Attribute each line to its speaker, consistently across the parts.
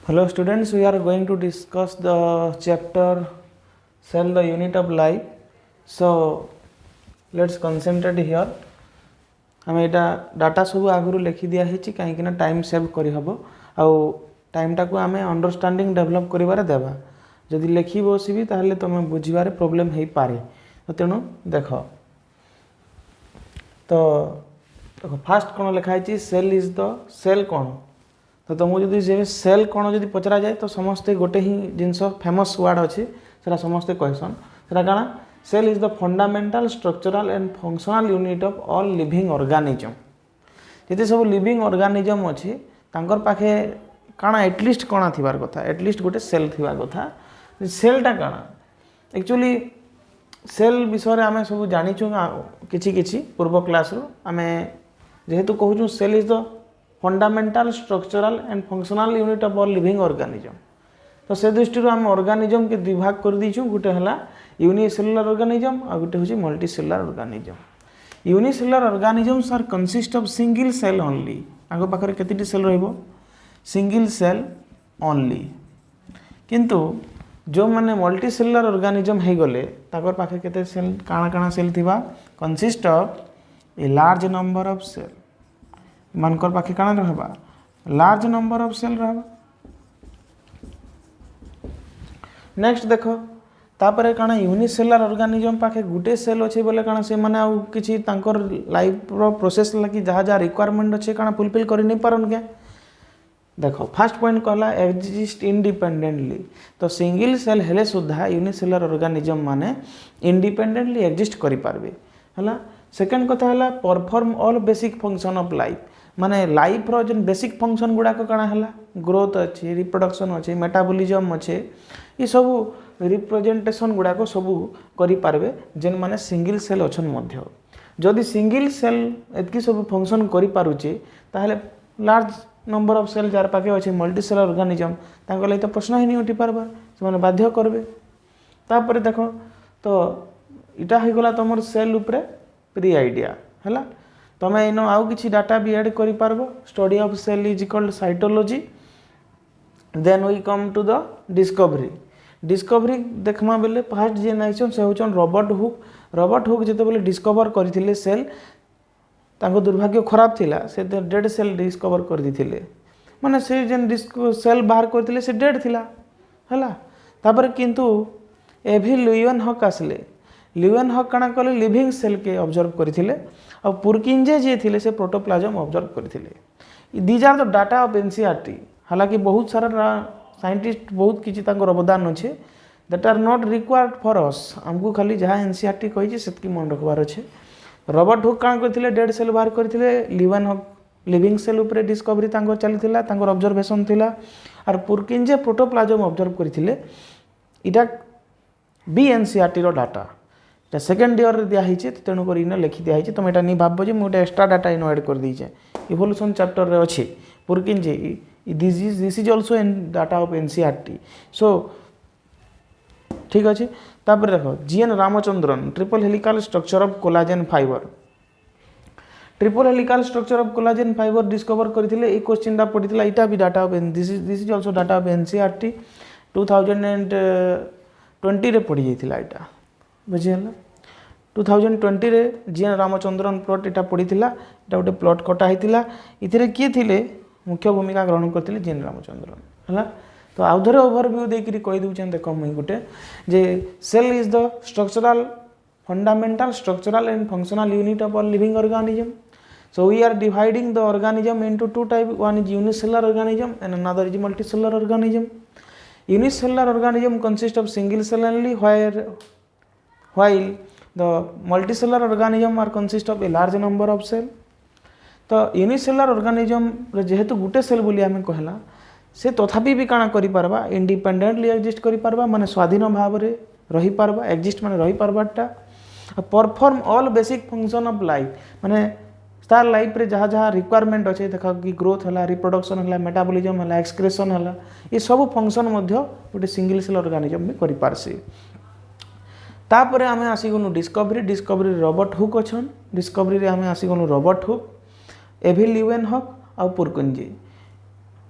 Speaker 1: Hello students, we are going to discuss the chapter Cell, the unit of life. So let's concentrate here. हमें एटा data सब आगु लिखि दिया है कहीं टाइम सेव करी हबो आउ टाइम टाको आमे अंडरस्टैंडिंग डेवलप करिवारे देबा जदि लिखि बसिबी ताहले तमे बुझिबारे प्रॉब्लम हेई पारे तो तेणु देख तो फास्ट कौन लिखाई सेल इज द सेल कौन तो तुमको जब सेल कौन जब पचरा जाए तो समस्ते गोटे ही जिनस फेमस वर्ड अच्छे से समस्ते कहसन से क्या cell is the fundamental structural and functional unit of all living organism जिते सब लिविंग ऑर्गेनिज्म अच्छी तांकर पाखे काना एटलिस्ट कौन थीबार कथा एटलिस्ट गोटे सेल थीबा कथा सेलटा काना एक्चुअली सेल विषय आम सब जानीचु किछि पूर्व क्लास रू आम जेहेतु कहूँ cell is the fundamental structural and functional unit of all living organism तो से दृष्टि आम ऑर्गेनिज्म के दुई भाग कर दीचु गोटे है यूनिसेलुलर ऑर्गेनिज्म और गोटे हूँ multicellular organism unicellular organisms are consist of single cell only आग पाखे केतिटी सेल रहिबो सिंगल सेल ओनली किंतु जो माने मल्टीसेलुलर ऑर्गेनिज्म हे गले ताकर पाखे केते सेल काना काना सेल थिबा consist of a large number of cell मानकर पाखे काना रहबा लार्ज नंबर ऑफ सेल रहबा नेक्स्ट देखो तापर काना यूनिसेलुलर ऑर्गेनिज्म पाखे गुटे सेल अच्छे बोले काना से माने आउ किछि तांकर लाइफ रो प्रोसेस लगी जहाँ जहाँ रिक्वायरमेंट अच्छे काना फुलफिल करि नहीं पारन के देखो फर्स्ट पॉइंट कहला एक्जिस्ट इंडिपेंडेंटली तो सिंगल सेल हेले सुधा यूनिसेलुलर ऑर्गेनिज्म माने इंडिपेंडेंटली एक्जिस्ट करि पारबे हला सेकंड कथा हला perform all basic function of life माने लाइफ रो जन बेसिक फंक्शन गुड़ाक काना हला ग्रोथ अच्छे रिप्रोडक्शन अच्छे मेटाबॉलिज्म अच्छे ये सब रिप्रेजेंटेशन गुड़ाक सब करि पारबे जेन माने सिंगल सेल अछन मध्य जदि सिंगल सेल एतकी सब फंक्शन करि पारुचे ताहले लार्ज नंबर ऑफ सेल जार पाके अच्छे मल्टीसेलुलर ऑर्गेनिज्म तांको लई तो प्रश्न ही नहीं उठी पारबा से माने बाध्य करबे तापर देखो तो इटा हे गला तमर सेल उपरे प्री आइडिया हला तमे इनो आउ किछि डाटा भी ऐड करि पारबो study of cell is called cytology then we come to the discovery देखमा बेले फर्स्ट जे नाइसन से होचन रॉबर्ट हुक जते बेले डिस्कवर करथिले सेल तांको दुर्भाग्य खराब थिला से डेड सेल डिस्कवर कर दिथिले माने से जेन सेल बाहर करथिले से डेड थिला हला तापर किंतु एभी लुईवन हक आसले लुईवन हक काना कले लिविंग सेल के ऑब्जर्व करथिले और पुरकिंजे जे थिले से प्रोटोप्लाज्म ऑब्जर्व करथिले these are the data of NCERT हालांकि बहुत सारा साइंटिस्ट बहुत किछि तांकर अवदान अच्छे that are not required for us हमको खाली जहाँ एनसीईआरटी कही सेतकी मन रखबार अच्छे रॉबर्ट हुक काना करथिले डेड सेल बाहर करथिले लुईवन हक लिविंग सेल ऊपर डिस्कवरी तांको चलीथिला तांकर ऑब्जर्वेशन थिला और पुरकिंजे प्रोटोप्लाज्म ऑब्जर्व करथिले इटा बी एनसीईआरटी रो डाटा এটা সেকেন্ড ইয়ারে দিয়া হয়েছে তেণু করে ইনে লিখি দিয়া হয়েছে তুমি এটা নি ভাববো যে মুই এক্সট্রা ডাটা ইনো এড করে দিয়েছে ইভোল্যুশন চ্যাপ্টার রে আছে Purkinje this is also in data of NCERT so ठीक अच्छे तापर देखो G N Ramachandran triple helical structure of collagen fibre triple helical structure of collagen fibre discover करथिले ए क्वेश्चन दा पडितला इटा भी data of this is also data of NCERT 2020 रे पड़ी जाइतिला इटा बुझीगला 2020 रे जीएन रामचंद्रन प्लॉट इटा पड़ीथिला इटा गोटे प्लॉट कटा होता इथिरे किए थिले मुख्य भूमिका ग्रहण करथिले जीएन रामचंद्रन हला तो आउधरे ओवरव्यू देकरी कहि दउछन देखो मुई गोटे जे cell is the structural fundamental structural and functional unit of all living organism so we are dividing the organism into two type one is unicellular organism and another is multicellular organism unicellular organism consist of single cell only while the multicellular organism are consist of a large number of cell तो unicellular organism जेहेतु गुटे cell बोली आमे कहला से तथापि भी काना करि पारबा इंडिपेंडेंटली एक्जिस्ट करि पारबा माने स्वाधीन भाव रे रही पारबा एक्जिस्ट माने रही पारबाटा perform all basic function of life माने तार लाइफ रे जहाँ जहाँ रिक्वायरमेंट अच्छे देखा कि ग्रोथ है रिप्रोडक्शन है मेटाबॉलिज्म है एक्सक्रेशन है ये सब फंक्शन मध्य गोटे सिंगल सेल ऑर्गेनिज्म भी करि पारसी तापर आम आसीगलु डिस्कवरी रॉबर्ट हुक अच्छन डिस्कवरी आम आसीगलु रॉबर्ट हुक एभी लुईवन हक आ Purkinje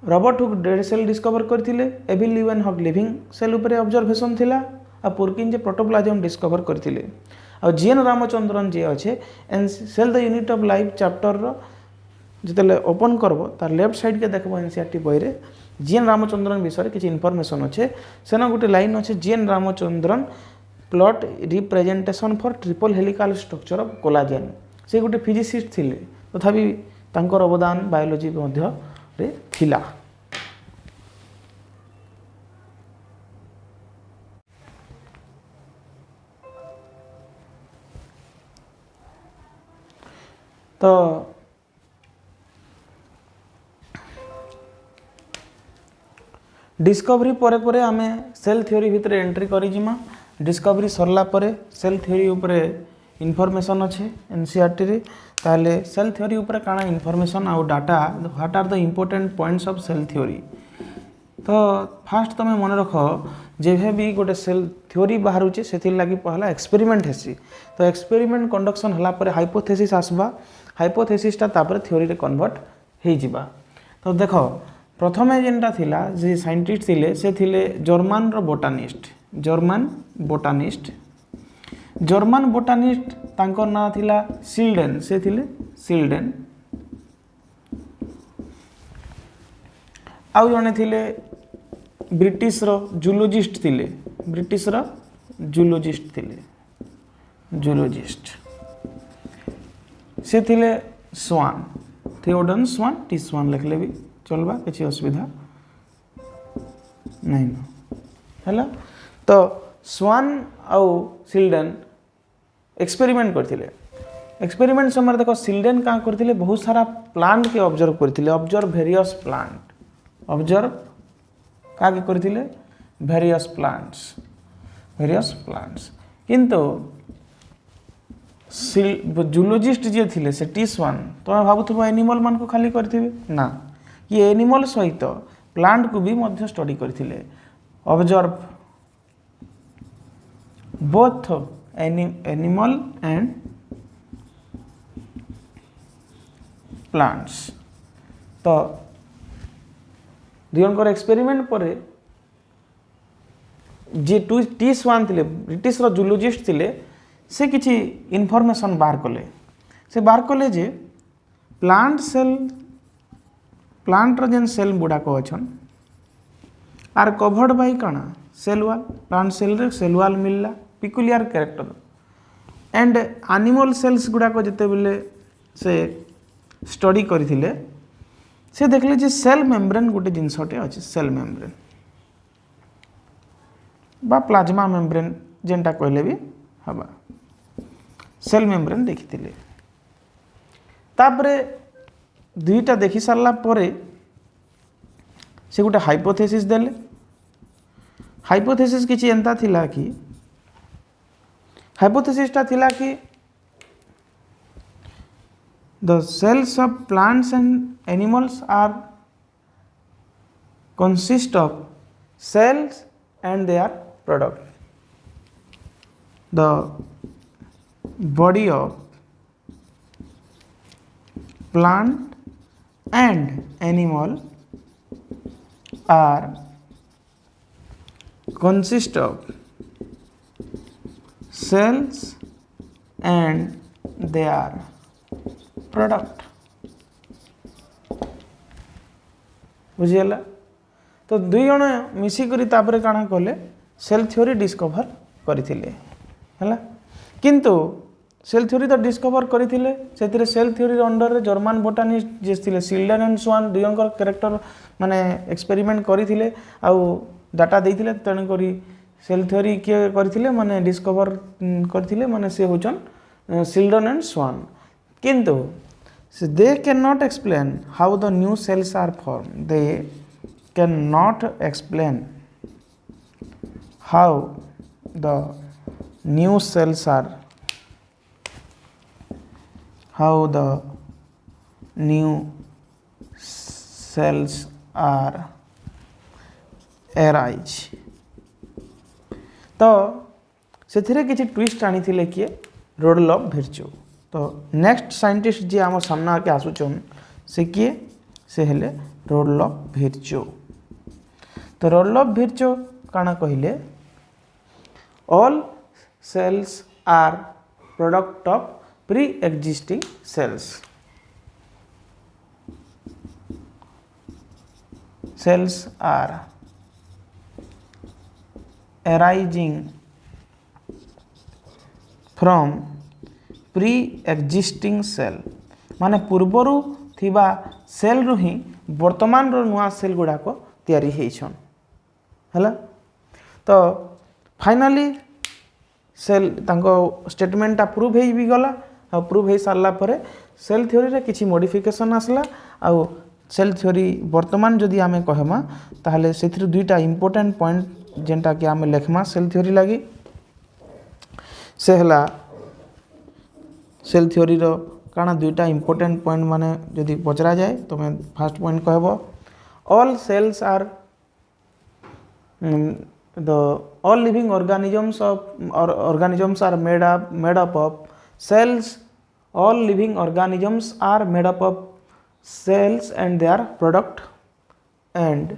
Speaker 1: Robert Hooke dead cell discover करथिले, एविल ल्यूवेनहॉक लिविंग सेल उपरे ऑब्जर्वेशन थिला, आ पुरकिन जे प्रोटोप्लाज्म डिस्कवर करथिले। आ जीएन रामचंद्रन जे अच्छे and cell the unit of life chapter रो जिते ओपन करब तार लेफ्ट साइड के देखब एनसीईआरटी बही रे जीएन रामचंद्रन विषय किसी इनफॉरमेशन अच्छे सेना गोटे लाइन अच्छे G N Ramachandran plot representation for triple helical structure of collagen. से गोटे फिजिसिस्ट थिले तथापि तांकर अवदान बायोलॉजी मध्य रे थिला। तो डिस्कवरी परे परे आमे सेल थ्योरी भितर एंट्री करी जिमा। डिस्कवरी सरला परे सेल थ्योरी उपरे इनफॉरमेशन अच्छे एनसीईआरटी रे ताले सेल थ्योरी उपरे काना इनफॉरमेशन आउ data what are the important points of cell theory. तो फास्ट तुम मन रख जेभे भी गोटे सेल थ्योरी बाहरुचे से लगी पहला एक्सपेरिमेंट हेसी। तो एक्सपेरिमेंट कंडक्शन हला परे हाइपोथेसिस आसबा, हाइपोथेसिस ता तापर थ्योरी रे कन्वर्ट हे जिबा। तो देखो प्रथमे जेनटा थिला जे साइंटिस्ट थिले से थिले जर्मन रो बोटानिस्ट, जर्मन बोटानिस्ट तांकर ना थिला सिल्डेन, से थिले सिल्डेन। आउ जने थिले ब्रिटिश रो जूलॉजिस्ट थिले, ब्रिटिश रो जूलॉजिस्ट थिले, जूलॉजिस्ट से थिले स्वान, थियोडन स्वान, टी स्वान लिखले भी चलबा, किसी असुविधा नहीं न हैला। तो स्वान आउ सिल्डेन एक्सपेरिमेंट करथिले। एक्सपेरिमेंट समय देखो सिल्डेन का करथिले बहुत सारा प्लांट के ऑब्जर्व करथिले, ऑब्जर्व वेरियस प्लांट, ऑब्जर्व का करथिले वेरियस प्लांट्स। किंतु जूलॉजिस्ट जे थिले से टी स्वान तो भाबुथबो एनिमल मान को खाली करथिबे ना, ये एनिमल सहित प्लांट को भी मध्य स्टडी करथिले, observe both animal and plants. तो दुजनकर एक्सपेरिमेंट पर जे टी स्वान थिले ब्रिटिश रो जूलॉजिस्ट थिले से किछि इनफॉरमेशन बाहर कले। से बाहर कले जे प्लांट रो जेन सेल गुड़ाक अच्छन आर कवर्ड बाई काना सेल वाल, प्लांट सेल रे सेल वाल मिलला peculiar character and animal cells गुड़ाक जिते बेले से स्टडी करथिले से देखले जे सेल मेम्ब्रेन गोटे जिनसटे अच्छे, सेल मेम्ब्रेन बा प्लाज्मा मेम्ब्रेन जेनटा कहले भी हबा, सेल मेम्ब्रेन देखिथिले। तापरे दुईटा देखि सारला परे से गोटे हाइपोथेसिस देले। हाइपोथेसिस किछि एंता थिला कि हाइपोथेसिसटा थिला कि the cells of plants and animals are consist of cells and their product. The body of plant and animal are consist of cells and their product. बुझीगला। तो दुई जण मिसिकरी तापरे काना कले सेल थ्योरी डिस्कवर करथिले हला। किंतु सेल थ्योरी तो डिस्कवर करथिले सेतिरे सेल थ्योरी अंडर रे जर्मन बोटानिस्ट जे थिले सिल्डेन एंड स्वान दुयंकर कैरेक्टर माने एक्सपेरिमेंट करथिले आउ डाटा देथिले तण करी सेल थ्योरी के करथिले माने डिस्कवर करथिले माने से होचन सिल्डेन एंड स्वान। किंतु they cannot explain how the new cells are formed. They cannot explain how the new cells are arise. तो से किसी ट्विस्ट आनी थिले किए रोडलॉफ विर्च्यू। तो नेक्स्ट साइंटिस्ट जी आम सामना के आसुचन से किए से हेले रोल ऑफ विर्चो। तो रोल ऑफ विर्चो काना कहले all cells are product of pre existing cells. Cells are arising from pre-existing cell माने पूर्वरु थिबा सेल रु ही वर्तमान रो नुआ सेल गुड़ाक तैयारी हेइछन हला। तो फाइनली सेल तांको स्टेटमेंट प्रूव हेइ भी गला आ प्रूव हेइ सारला परे सेल थ्योरी रे किछि मॉडिफिकेशन आसला आ सेल थ्योरी वर्तमान जदि आमे कहमा ताहले सेथिर दुईटा इंपोर्टेंट पॉइंट जेंटा कि आमे लेखमा सेल थ्योरी लागि से हला सेल थ्योरी रो काना दुईटा इंपोर्टेंट पॉइंट माने जदि पचरा जाए तो मैं फर्स्ट पॉइंट कहबो all cells are the all living organisms are made up of cells. All living organisms are made up of cells and their product, and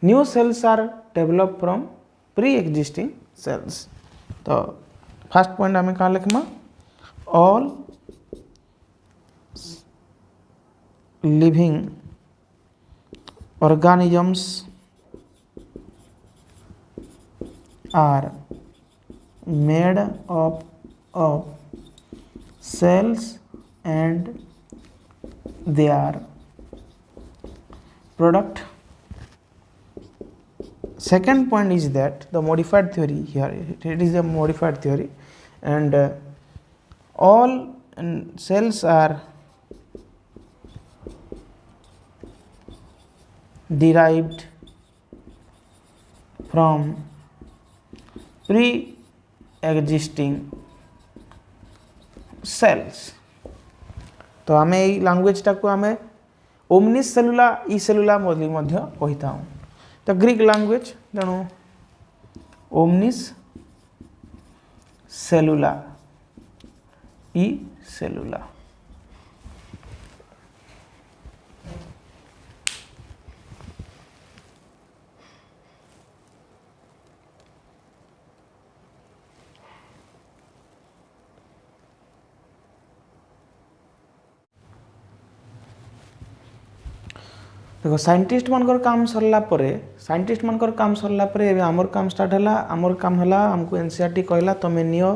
Speaker 1: new cells are developed from pre-existing cells. तो first point आम कहाँ लिखमा all living organisms are made up of cells and their product. Second point is that the modified theory, here it is a modified theory, and all cells are derived from pre-existing cells. तो आमे এই ল্যাঙ্গুয়েজটা को आमे omnis सेलुला ई सेलुला बोली मध्य कहिता हूं। तो Greek language तेणु omnis सेलुला ई सेलुला। देखो साइंटिस्ट मनकर काम सरला परे साइंटिस्ट मनकर काम सरला परे एबे हमर काम स्टार्ट हला। हमर काम हला हमको एनसीईआरटी कहला तमे नियो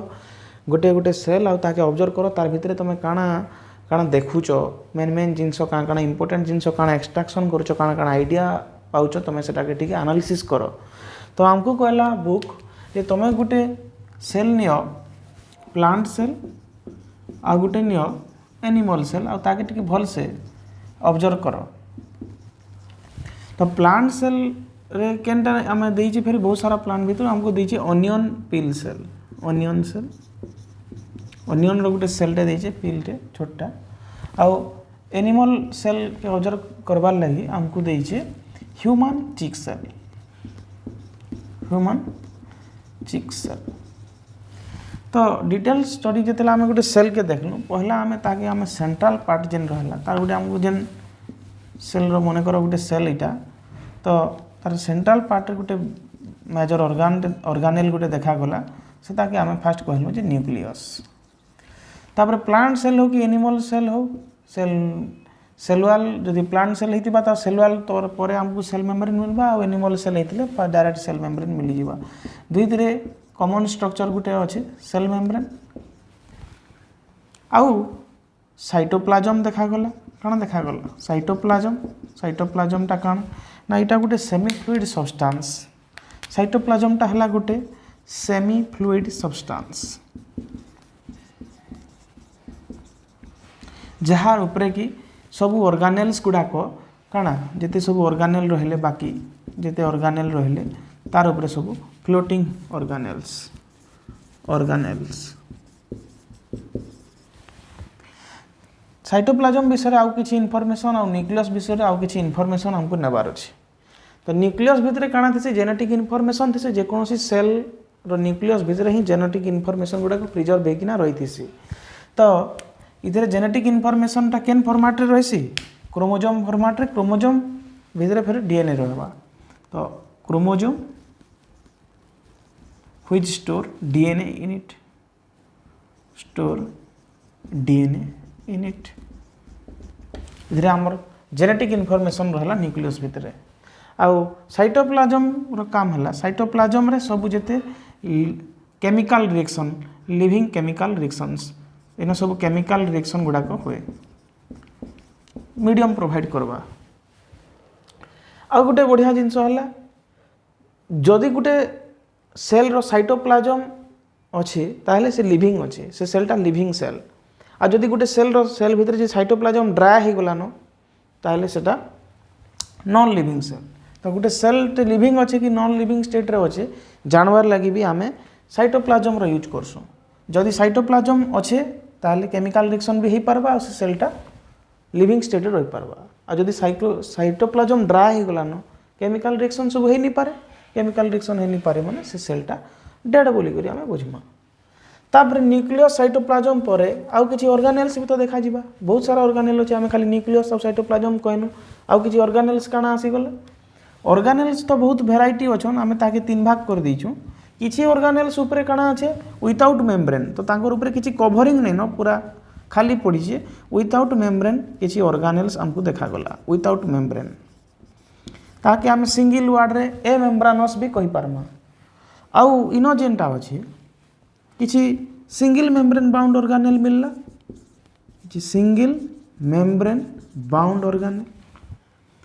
Speaker 1: गोटे गोटे सेल आ ताके ऑब्जर्व करो तार भितरे तमे काना काना देखुचो मेन मेन जिंसो काना काना इंपोर्टेंट जिंसो काना एक्सट्रैक्शन करूचो काना काना आइडिया पाउचो तमे सेटा के ठीक एनालिसिस करो। तो हमको कहला बुक जे तमे गोटे सेल नियो प्लांट सेल आ गोटे नियो एनिमल सेल आ ताके ठीक भल से ऑब्जर्व करो। तो प्लांट सेल रे केनटा हमें देइछि फिर बहुत सारा प्लांट भीतर हमको देइछि ऑनियन पील सेल ऑनियन सेल ऑनियन रो गुटे सेल टे देइछि पील टे छोटा आ एनिमल सेल के ऑब्जर्व करबार लागि हमको देइछि ह्यूमन चिक सेल ह्यूमन चिक सेल। तो डिटेल स्टडी जेतेला हमें गुटे सेल के देखलु पहला हमें ताके हमें सेंट्रल पार्ट जेन रहला तार गुटे हमको जेन सेल रो मने करो गुटे सेल इटा तो तार सेंट्रल पार्ट रे गुटे मेजर ऑर्गेनेल गुटे देखा गला से ताके हमें फर्स्ट कहलु जे न्यूक्लियस। तापर प्लांट सेल हो कि एनिमल सेल हो सेल सेलुअल जदि प्लांट सेल हेतिबा त सेलुअल तोर परे हमको सेल मेम्ब्रेन मिलबा आ एनिमल सेल हेतिले डायरेक्ट सेल मेम्ब्रेन मिली जिबा। दुई तिरे कॉमन स्ट्रक्चर गुटे अछि सेल मेम्ब्रेन आउ साइटोप्लाज्म देखा गला काना देखा गला साइटोप्लाज्म टा काना ना इटा गुटे सेमी फ्लूइड सब्सटेंस साइटोप्लाज्म टा हला गुटे सेमी फ्लूइड सब्सटेंस जहार ऊपर की सब ऑर्गेनेल्स गुडाक काना जेते सब ऑर्गेनेल रहले बाकी जेते ऑर्गेनेल रहले तार ऊपर सब फ्लोटिंग ऑर्गेनेल्स। साइटोप्लाज्म विषय आउ किछि इनफॉरमेशन आउ न्यूक्लियस विषय आउ किछि इनफॉरमेशन हमको नेबार अछि। तो न्यूक्लियस भितरे काना थिसे जेनेटिक इनफॉरमेशन थिसे जे कोनोसी सेल रो न्यूक्लियस भितरे ही जेनेटिक इनफॉरमेशन गुडा को प्रिजर्व हेकिना रहिथिसी। तो इधर जेनेटिक इनफॉरमेशन टा केन फॉर्मेट रे रहिसी क्रोमोजोम फॉर्मेट रे क्रोमोजोम भितर फिर डीएनए रहबा तो chromosome which store DNA in it store DNA in it इधर आमर जेनेटिक इनफॉरमेशन रहला न्यूक्लियस भितर आउ साइटोप्लाज्म रो काम हला साइटोप्लाज्म रे सब जेते chemical reaction living chemical reactions in सब केमिकल रिएक्शन गुड़ाक हुए मीडियम प्रोवाइड करवा आ गोटे बढ़िया जिनस है जदि गोटे सेल रो साइटोप्लाज्म अच्छे ताहले से लिविंग अच्छे से सेलटा लिविंग सेल आ जदि गोटे सेल भितर जे साइटोप्लाज्म ड्राए हो गलानो ताहले सेटा नॉन लिविंग सेल तो गोटे सेल टे लिविंग अच्छे कि नॉन लिविंग स्टेट रे अच्छे जानवर लगी भी आमे साइटोप्लाज्म रो यूज करसु जदि साइटोप्लाज्म अच्छे ताहले केमिकल रिएक्शन भी हो पारबा आ से सेलटा लिविंग स्टेट रही पारबा आ जदि साइटोप्लाज्म ड्राए हो गलानो केमिकल रिएक्शन सब हो नहीं पारे केमिकल रिएक्शन हो नहीं पारे माने से सेलटा डेड बोली करी आमे बुझमा तापर न्यूक्लियस साइटोप्लाज्म परे आउ किछि ऑर्गेनेल्स भी तो देखा जिबा बहुत सारा ऑर्गेनेल अछि आमे खाली न्यूक्लियस और साइटोप्लाज्म कहनु आउ किछि ऑर्गेनेल्स काना आसी गले ऑर्गेनेल्स तो बहुत वेराइटी अछन आमे ताके तीन भाग कर दैछु किछि ऑर्गेनेल्स ऊपर काना अछि विदाउट मेम्ब्रेन तो तांकर ऊपर किछि कवरिंग नै न पूरा खाली पड़ी छे विदाउट मेम्ब्रेन किछि ऑर्गेनेल्स हमको देखा गला विदाउट मेम्ब्रेन ताकि आमे सिंगल वर्ड रे ए मेम्ब्रानस भी कहि पारमा आउ इनो जेनटा अछि किछि सिंगल मेम्ब्रेन बाउंड ऑर्गेनेल मिलला किछि सिंगल मेम्ब्रेन बाउंड ऑर्गेनेल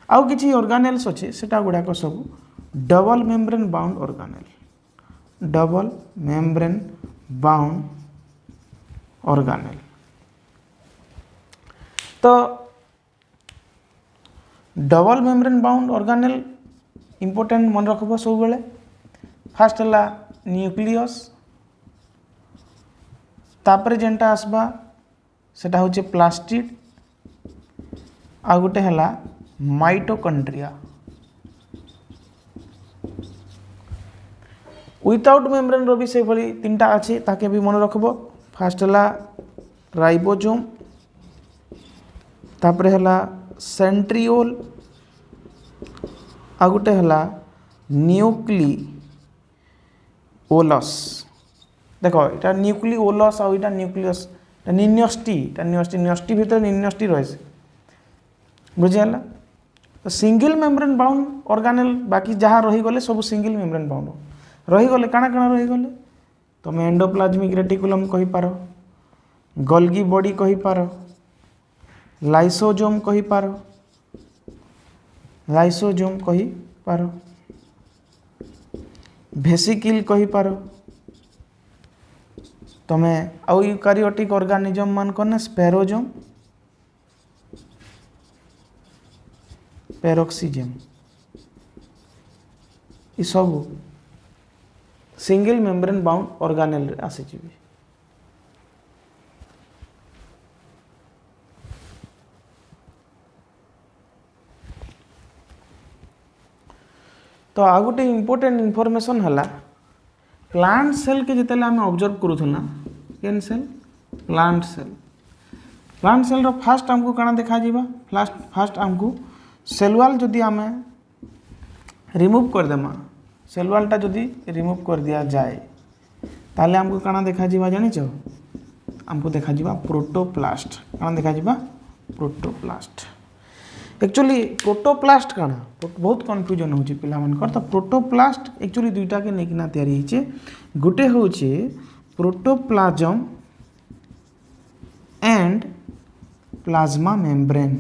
Speaker 1: आउ किछि ऑर्गेनेल्स अछि सेटा गुडा को सब double membrane bound organelle double membrane bound organelle तो double membrane bound organelle important मन रखबो सब बेले फास्ट हला न्यूक्लियस तापर जेनटा आसबा सेटा होचे प्लास्टिड आ गोटे हला माइटोकॉन्ड्रिया विदाउट मेम्ब्रेन रो भी से भली तीनटा अछि ताके भी मन रखबो फास्ट हला राइबोसोम तापर हला सेंट्रियोल आ गोटे हला न्यूक्लियोलस देखो इटा न्यूक्लियोलस आ इटा न्यूक्लियस निन्यष्टि भीतर निन्यष्टि रहे बुझिगला तो सिंगल मेम्ब्रेन बाउंड ऑर्गेनेल बाकी जहाँ रही गले सब सिंगल मेम्ब्रेन बाउंड रही गले काना काना रही गले तुम एंडोप्लाज्मिक रेटिकुलम कहि पारो गोल्गी बॉडी कहि पारो लाइसोजोम कहि पारो लाइसोजोम कहि पारो वेसिकल कहि पारो तमे आउ यूकारियोटिक ऑर्गेनिज्म मान कोने स्पेरोजोम पेरोक्सिजम ई सब सिंगल मेम्ब्रेन बाउंड ऑर्गेनेल आसी जिवि तो आ गोटे इंपोर्टेंट इनफॉरमेशन हला प्लांट सेल के जितेले आम ऑब्जर्व करूथुना केन cell plant cell row fast हमको काना देखा जीवा फास्ट हमको सेल वॉल जदि आमे रिमूव कर देमा सेल वॉलटा जदि रिमूव कर दिया जाए ताले हमको काना देखा जीवा जानि छ हमको देखा जीवा प्रोटोप्लास्ट काना देखा जीवा प्रोटोप्लास्ट एक्चुअली प्रोटोप्लास्ट काना बहुत कन्फ्यूजन होची पिला मानकर तो प्रोटोप्लास्ट एक्चुअली दुईटा के नेकिना तैयारी हिचे गुटे होचे प्रोटोप्लाज्म एंड प्लाज्मा मेम्ब्रेन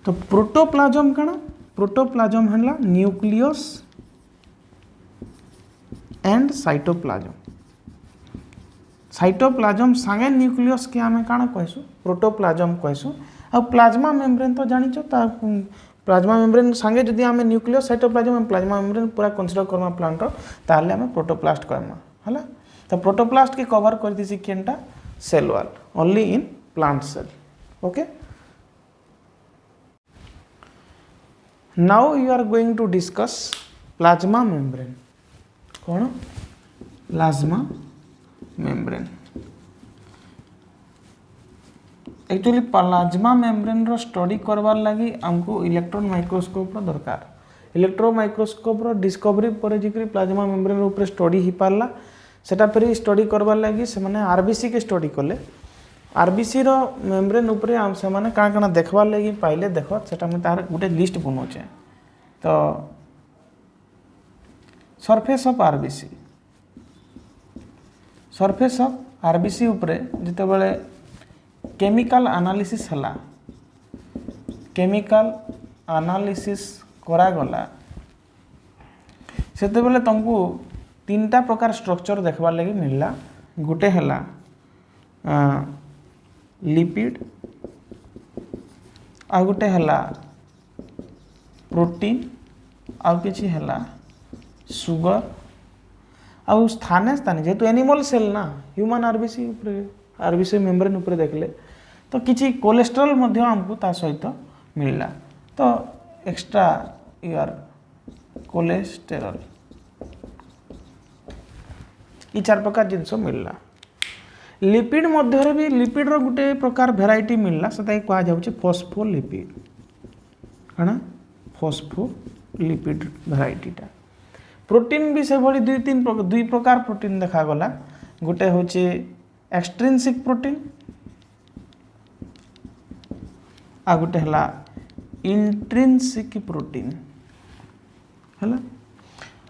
Speaker 1: तो प्रोटोप्लाज्म काना प्रोटोप्लाज्म हला न्यूक्लियस एंड साइटोप्लाज्म संगे न्यूक्लियस के आमे काना कहसु प्रोटोप्लाज्म कहसु आ प्लाज्मा मेम्ब्रेन तो जानि छ ता प्लाज्मा मेम्ब्रेन संगे जदि आमे न्यूक्लियस साइटोप्लाज्म प्लाज्मा मेम्ब्रेन पूरा कंसीडर करमा प्लांट ताले आमे प्रोटोप्लास्ट कहमा हला तो प्रोटोप्लास्ट के कवर कर दिसी केनटा cell wall only in plant cell okay now you are going to discuss plasma membrane कौन plasma membrane actually plasma membrane रो स्टडी करवार लगी आमको इलेक्ट्रॉन माइक्रोस्कोप रो दरकार। इलेक्ट्रॉन माइक्रोस्कोप रो डिस्कवरी पर जिकरी प्लाज्मा मेम्ब्रेन रो ऊपर स्टडी ही पारला सेटा पर स्टडी करवार लगी से माने आरबीसी के स्टडी कले। आरबीसी रो मेम्ब्रेन ऊपर हम से माने काना काना देखवार लगी पाइले देखो सेटा मैं तार गुटे लिस्ट बनौचे। तो surface of RBC, surface of RBC ऊपर जिते बळे केमिकल एनालिसिस हला, केमिकल एनालिसिस करा गला सेते बेले तुमको तीनटा प्रकार स्ट्रक्चर देखबार लगी मिलला। गुटे हला लिपिड, आ गुटे हला प्रोटीन, आ किछि हला सुगर, आ स्थाने स्थाने जेहेतु एनिमल सेल ना ह्यूमन आरबीसी ऊपर आरबीसी मेम्ब्रेन ऊपर देखले तो किछि कोलेस्ट्रॉल मध्य हमको ता सहित मिलला। तो एक्स्ट्रा यार कोलेस्टेरॉल ई चार प्रकार जिनस मिलला। लिपिड मध्य भी लिपिड रो गुटे प्रकार भेराइटी मिलला सेटा कहा जाउछि फॉस्फोलिपिड। कना फॉस्फोलिपिड भेराइटीटा। प्रोटीन भी से भली दुई प्रकार प्रोटीन देखा गला। गुटे होछि एक्सट्रिंसिक प्रोटीन, आ गुटे हला इंट्रिंसिक प्रोटीन हला।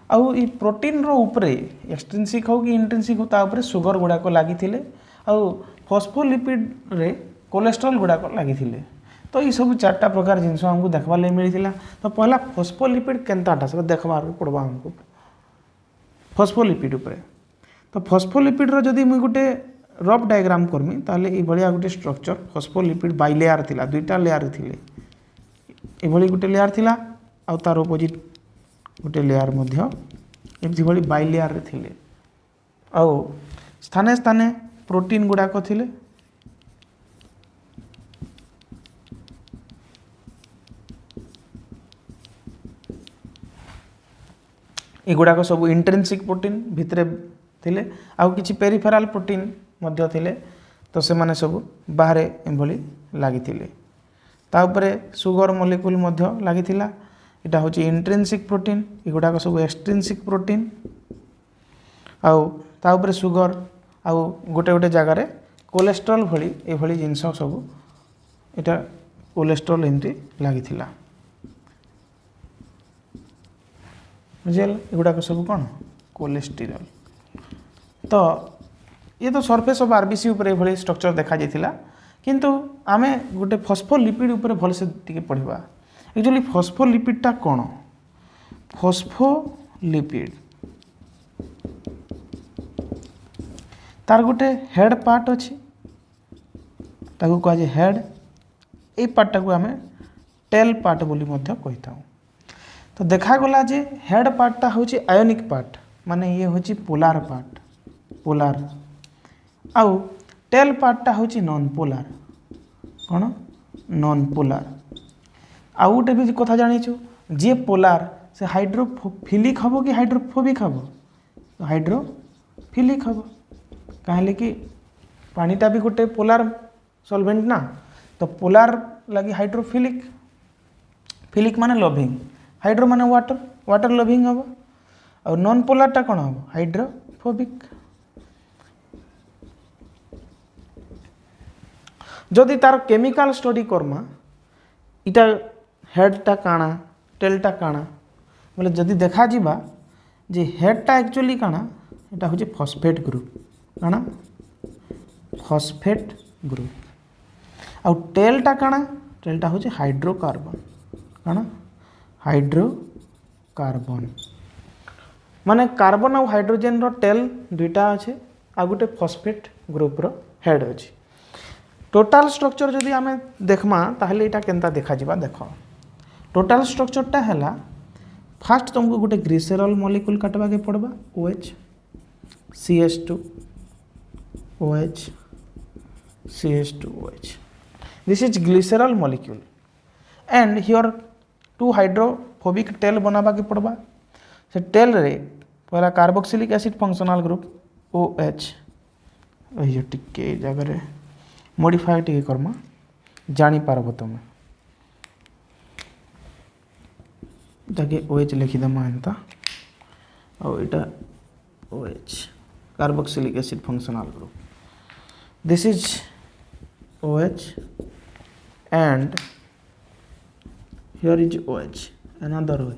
Speaker 1: आउ ई प्रोटीन रो ऊपरे एक्सट्रिंसिक हो कि इंट्रिंसिक हो ता ऊपरे सुगर गुडाको लागि थिले, आउ फॉस्फोलिपिड रे कोलेस्ट्रॉल गुडाको लागि थिले। तो ये सब चारटा प्रकार जिनस हमको देखबा ले मिलिथिला। तो पहला फॉस्फोलिपिड केनताटा सब देखबार पड़बा हमको फॉस्फोलिपिड ऊपरे। तो फॉस्फोलिपिड रो जदी मुई गुटे रफ डायग्राम करमी ताले ए भलिया गुटे स्ट्रक्चर फॉस्फोलिपिड बाइ लेयर थिला, दुईटा लेयर थिले। ए भली गुटे लेयर थिला आ तार अपोजिट गुटे लेयर मध्य एमती भली बाइ लेयर रे थिले। आ स्थाने स्थाने प्रोटीन गुडाक थिले। एगुड़ाक सब इंट्रिंसिक प्रोटीन भितरे थिले, आउ किछि पेरिफेराल प्रोटीन मध्य थिले। तो से माने सब बाहरे एभली लागिथिले। ता ऊपरे सुगर मॉलिक्यूल मध्य लागिथिला। एटा होछि इंट्रिंसिक प्रोटीन, एगुड़ाक सब एक्सट्रिंसिक प्रोटीन, आउ ता ऊपरे सुगर, आउ गोटे गोटे जगार कोलेस्ट्रॉल भली ए भली जिनस सब एटा कोलेस्ट्रॉल एमती लागिथिला। बुझेल एगुड़ाक सब कौन कोलेस्टेरॉल। तो ये तो सरफेस ऑफ आरबीसी ऊपर भली स्ट्रक्चर देखा जाइथिला, किंतु आमे गोटे फॉस्फोलिपिड ऊपर भल से टिके पढ़िबा। एक्चुअली फॉस्फोलिपिडटा कौन? फॉस्फोलिपिड तार गोटे हेड पार्ट अछि, ताकू कहा जे हेड। ए पार्टटा को आमे टेल पार्ट बोली मध्य कहिथाउ। तो देखा गला जे हेड पार्टटा होछि आयोनिक पार्ट, माने ये होछि पोलार पार्ट, पोलार। आउ टेल पार्टटा होछि नॉन पोलार। कौन? Non polar. आउ गोटे भी कथा जानिछु जे पोलार से हाइड्रोफिलिक हबो कि हाइड्रोफोबिक हबो? तो हाइड्रोफिलिक हबो। काहे कि पानीटा भी गोटे पोलार सॉल्वेंट ना। तो पोलार लगी हाइड्रोफिलिक, फिलिक माने लविंग, हाइड्रो माने वाटर, वाटर लविंग हम। और नॉन पोलारटा कौन हम? हाइड्रोफोबिक। जदि तार केमिकल स्टडी करमा इटा हेडटा काना टेलटा काना बोले जदि देखा जिबा जे हेडटा एक्चुअली काना इटा होछि फॉस्फेट ग्रुप। काना? Phosphate group. और टेलटा काना? टेलटा होछि हाइड्रोकार्बन। काना? हाइड्रोकार्बन। माने कार्बन और हाइड्रोजन रो टेल दुईटा अच्छे, आ गोटे फॉस्फेट ग्रुप रो हेड अच्छी। टोटाल स्ट्रक्चर जदि आमे देखमा ताहले इटा केनता देखा जिबा। देखो टोटाल स्ट्रक्चरटा हैला, फास्ट तुमको गोटे ग्लिसरॉल मॉलिक्यूल काटवा के पड़बा। OH CH2 OH CH2 OH। This is glycerol molecule and here two hydrophobic tail बनाबा के पड़बा। से टेल रे पहला carboxylic acid functional group OH टिके जगह मॉडिफाई टिके करमा जानी पारबो तुम ताकि OH लिखिदेमा एंता और इटा OH carboxylic acid functional group this is OH and here is OH another OH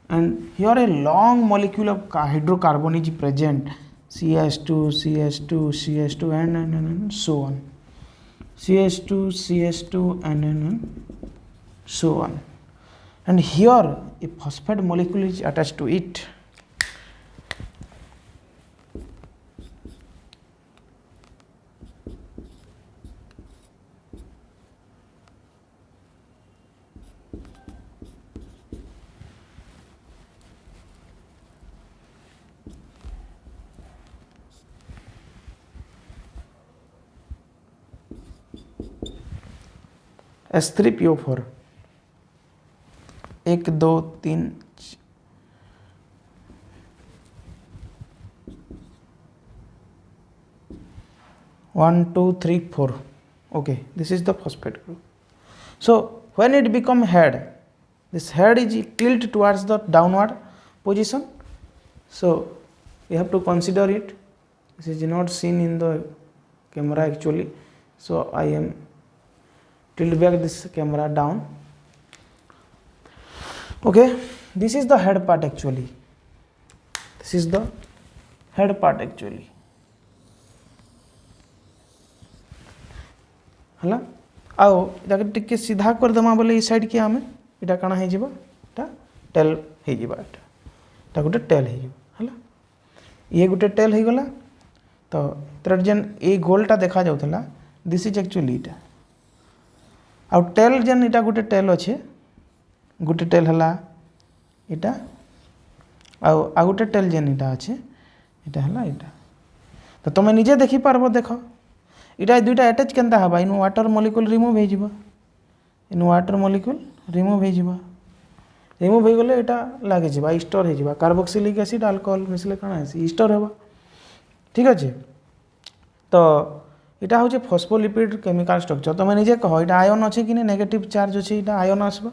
Speaker 1: and here a long molecule of hydrocarbon is present CH2 CH2 CH2 and so on CH2 CH2 and so on and here a phosphate molecule is attached to it H3PO4 1 2 3 1 2 3 4 okay this is the phosphate group so when it become head this head is tilt towards the downward position so you have to consider it this is not seen in the camera actually so I am tilt back this camera down okay this is the head part actually this is the head part actually हला आओ इटा टिके सीधा कर दमा बोले ई side के आमे इटा काना हे जिबा इटा टेल हे जिबा इटा गुटे टेल हे जिबा हला ये गुटे टेल हे गला तो तर जन ए गोलटा देखा जाउथला दिस इज एक्चुअली इटा आ टेल जन इटा गुटे टेल अच्छे गुटे टेल हला इटा आ गुटे टेल जन इटा अच्छे इटा हला इटा तो तुम निजे देखि पारबो देखो इटा दुईटा अटैच केनता हबा इन वाटर मॉलिक्यूल रिमूव हो जिबा इन वाटर मॉलिक्यूल रिमूव हो जिबा रिमूव हो गले इटा लागे जिबा स्टोर हो जिबा कार्बोक्सिलिक एसिड अल्कोहल मिसले काना है स्टोर हेबा ठीक अछि तो इटा होचे फॉस्फोलिपिड केमिकल स्ट्रक्चर तुम निजे कह इटा आयन अच्छे कि नेगेटिव चार्ज अच्छे इटा आयन आसबा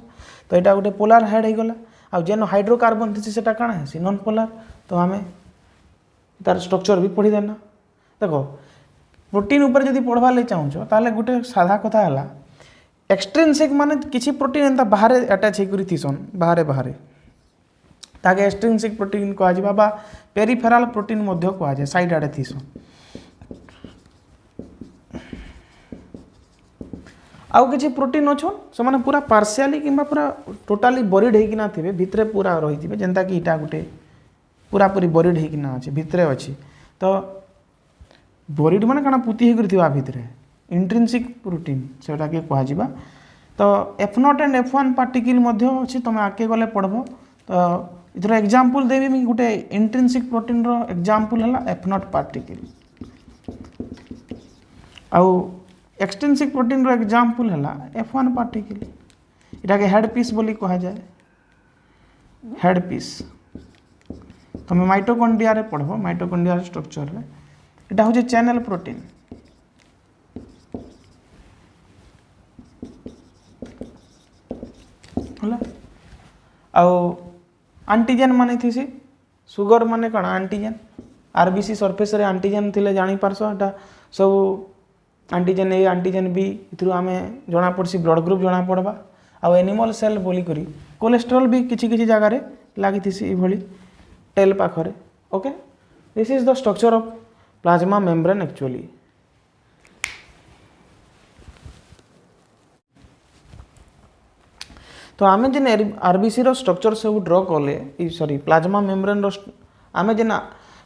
Speaker 1: तो इटा गोटे पोलार हेड हो गला आ जेन हाइड्रोकार्बन थी सेटा काना है नॉन पोलार तो आमे तार स्ट्रक्चर भी पढ़ी देना देखो प्रोटीन ऊपर जदि पढ़वा ले चाहूँ ताले गोटे साधा कथा है एक्सट्रिंसिक माने किसी प्रोटीन एंता बाहर अटैच होकर थीसन बाहर बाहर ताके एक्सट्रिंसिक प्रोटीन कह बा पेरिफेराल प्रोटीन मध्य कह साइड आड़े थीसन आउ किसी प्रोटीन अच्छन से माने पूरा पार्शियली कि पूरा टोटाली बरीड होना थे भितरे पूरा रही थे जेनता कि इटा गोटे पूरा पूरी बरीड होना अच्छे भितरे अच्छी तो बरीड माने काना पुती होकर भितरे इंट्रिंसिक प्रोटीन सेटा के कह तो F0 एंड F1 पार्टिकल मध्य अच्छी तुम आगे गले पढ़ब तो इधर एग्जांपल देवी गोटे इंट्रिंसिक प्रोटीन रो एग्जांपल है F0 पार्टिकल आउ एक्सटेंसिक प्रोटीन रो एग्जांपल है F1 पार्टिकल इटा के हेड पीस बोली कहा जाए हेड पीस तुम माइटोकॉन्ड्रिया रे पढ़ब माइटोकॉन्ड्रिया स्ट्रक्चर रे इटा हो चैनल प्रोटीन हला आउ एंटीजन माने थी सुगर माने कण एंटीजन आरबीसी सरफेस रे एंटीजन थिले जानि पारसो एटा सब एंटीजन ए एंटीजन बी इथरु आमे जना पड़सी ब्लड ग्रुप जना पड़बा आउ एनिमल सेल बोली करी कोलेस्ट्रॉल भी किछि किछि जगह रे लागि थिसी ए भली टेल पाखरे okay this is the structure of plasma membrane actually तो आमे जेन आरबीसी रो स्ट्रक्चर सब ड्रॉ कले सॉरी प्लाज्मा मेम्ब्रेन रो आमे जेन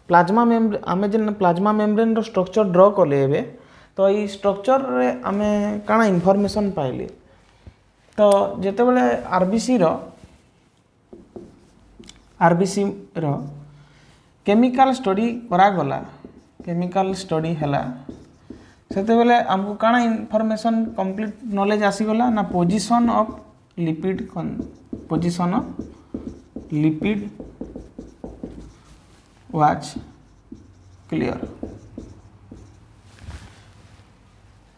Speaker 1: प्लाज्मा मेम्ब्रेन रो स्ट्रक्चर ड्रॉ कले एबे तो ये स्ट्रक्चर रे आमे काना इनफॉरमेशन पाइले तो जेते बेले आरबीसी रो केमिकल स्टडी करा गला केमिकल स्टडी हला सेते बेले हमको काना इनफॉरमेशन कंप्लीट नॉलेज आसी गला ना position of lipid was clear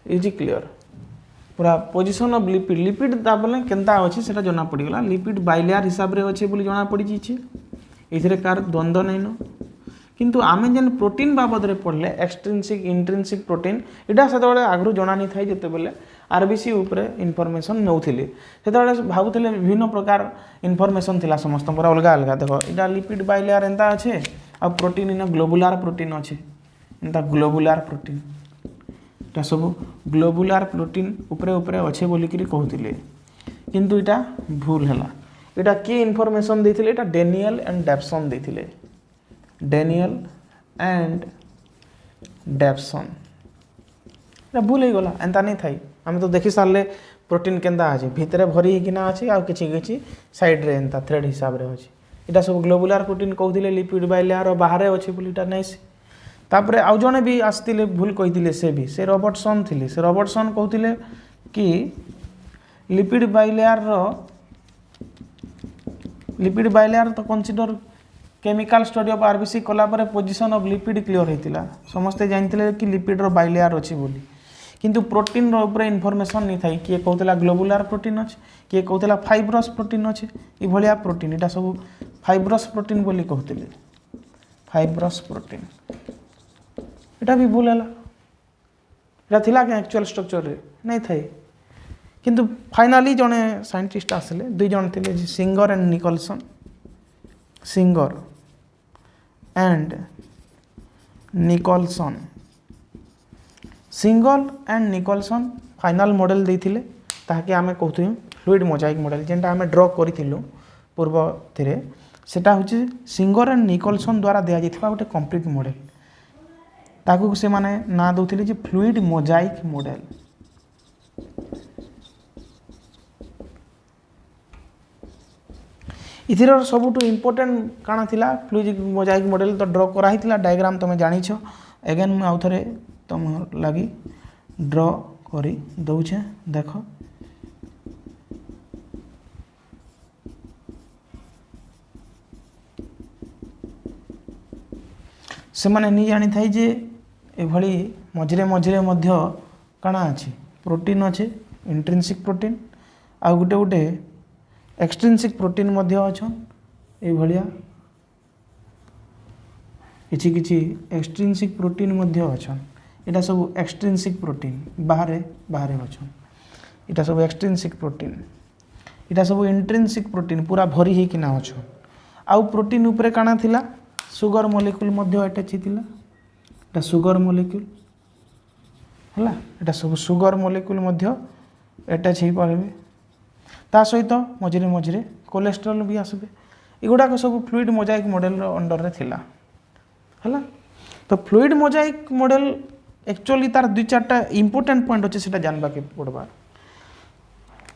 Speaker 1: is clear पूरा पोजिशन ऑफ लिपिड लिपिड ताबले केनता अछि सेटा जना पड़ी गला लिपिड बाइलेयर हिसाब रे अछि बोली जना पड़ी छी एथिरे कार द्वंद्व नै न किंतु आमे जेन प्रोटीन बाबद रे पढ़ले एक्सट्रिंसिक इंट्रिंसिक प्रोटीन इडा सेतबेले आगरु जना नै थाई जेतेबेले आरबीसी ऊपर इनफॉरमेशन नउथिले सेतबेले भाबुथिले विभिन्न प्रकार इनफॉरमेशन थिला समस्त पर अलगा अलगा देखो इडा लिपिड बाइलेयर एंता अछि आ प्रोटीन इन ग्लोबुलार प्रोटीन अछि एंता ग्लोबुलार प्रोटीन ता सब ग्लोबुलार प्रोटीन ऊपर ऊपर अच्छे बोलिकी कहते किंतु इटा भूल है इटा किए इनफॉरमेशन देथिले इटा डेनियल एंड डेप्सन देथिले डेनियल एंड डेप्सन इटा भूल हो गला एंता नहीं थाई आम तो देखी सारे प्रोटीन केंता अच्छे भितर भरी किना अच्छे आ कि साइड रे एंता थ्रेड हिसाब रे अच्छे इटा सब ग्लोबुलार प्रोटीन कहते लिपिड बाइलेयर बाहर अच्छे बोली इटा नहीं तापरे आउ जने भी आसतिले भूल कहितिले से रॉबर्टसन थिले से रॉबर्टसन कहतिले कि लिपिड बाइलेयर तो consider chemical study of RBC कला पर पोजीशन ऑफ लिपिड क्लियर हेतिला समस्ते जानथिले कि लिपिड रो बाइलेयर अछि बोली किंतु प्रोटीन रो ऊपर इन्फॉर्मेशन नहीं थाई किए कहतिला ग्लोबुलार प्रोटीन अछि किए कहतिला फाइब्रस प्रोटीन अछि ई भलिया प्रोटीन एटा सब फाइब्रस प्रोटीन बोली कहतिले फाइब्रस प्रोटीन एटा भी भूल है एटा थिला कि एक्चुअल स्ट्रक्चर रे नहीं थाई किंतु फाइनली जने साइंटिस्ट आसले दुई जन थिले Singer and Nicolson Singer and Nicolson single and Nicolson final model देथिले ताकि आमे कहथु फ्लूइड मोजाइक मॉडल जेंटा आमे ड्रॉ करिथिलु पूर्व थिरे सेटा होची सिंगर एंड निकोलसन द्वारा दिया जिथबा गोटे कंप्लीट मॉडल ताकू से माने ना दउथिले जे फ्लूइड मोजाइक मॉडल इथिर सबुठु इंपोर्टेंट काना थिला फ्लूइड मोजाइक मॉडल तो ड्रॉ करा हितला डायग्राम तमे जानि छ अगेन मु आउथरे तुम लगी ड्रॉ करी दउछे देखो से माने नि जानि थाई जे ए भली मझिरे मझिरे मध्य काना अछि प्रोटीन अछि इंट्रिंसिक प्रोटीन आ गुटे गुटे एक्सट्रिंसिक प्रोटीन मध्य अछन ए भलिया किछि किछि एक्सट्रिंसिक प्रोटीन मध्य अछन एटा सब एक्सट्रिंसिक प्रोटीन बाहरे बाहरे अछन एटा सब एक्सट्रिंसिक प्रोटीन एटा सब इंट्रिंसिक प्रोटीन पूरा भरी हे किना अछन आउ प्रोटीन ऊपर काना थिला सुगर मॉलिक्यूल मध्य अटैच थिला एटा सुगर मॉलिक्यूल हला एटा सब सुगर मॉलिक्यूल मध्य अटैच हे पारबे ता सहित मझिरे मझिरे कोलेस्ट्रॉल भी आसबे एगुडा को सब फ्लूइड मोजाइक मॉडल रो अंडर रे थिला हला तो फ्लूइड मोजाइक मॉडल एक्चुअली तार दुई चारटा इंपोर्टेंट पॉइंट अच्छे सेटा जानबा के पड़बा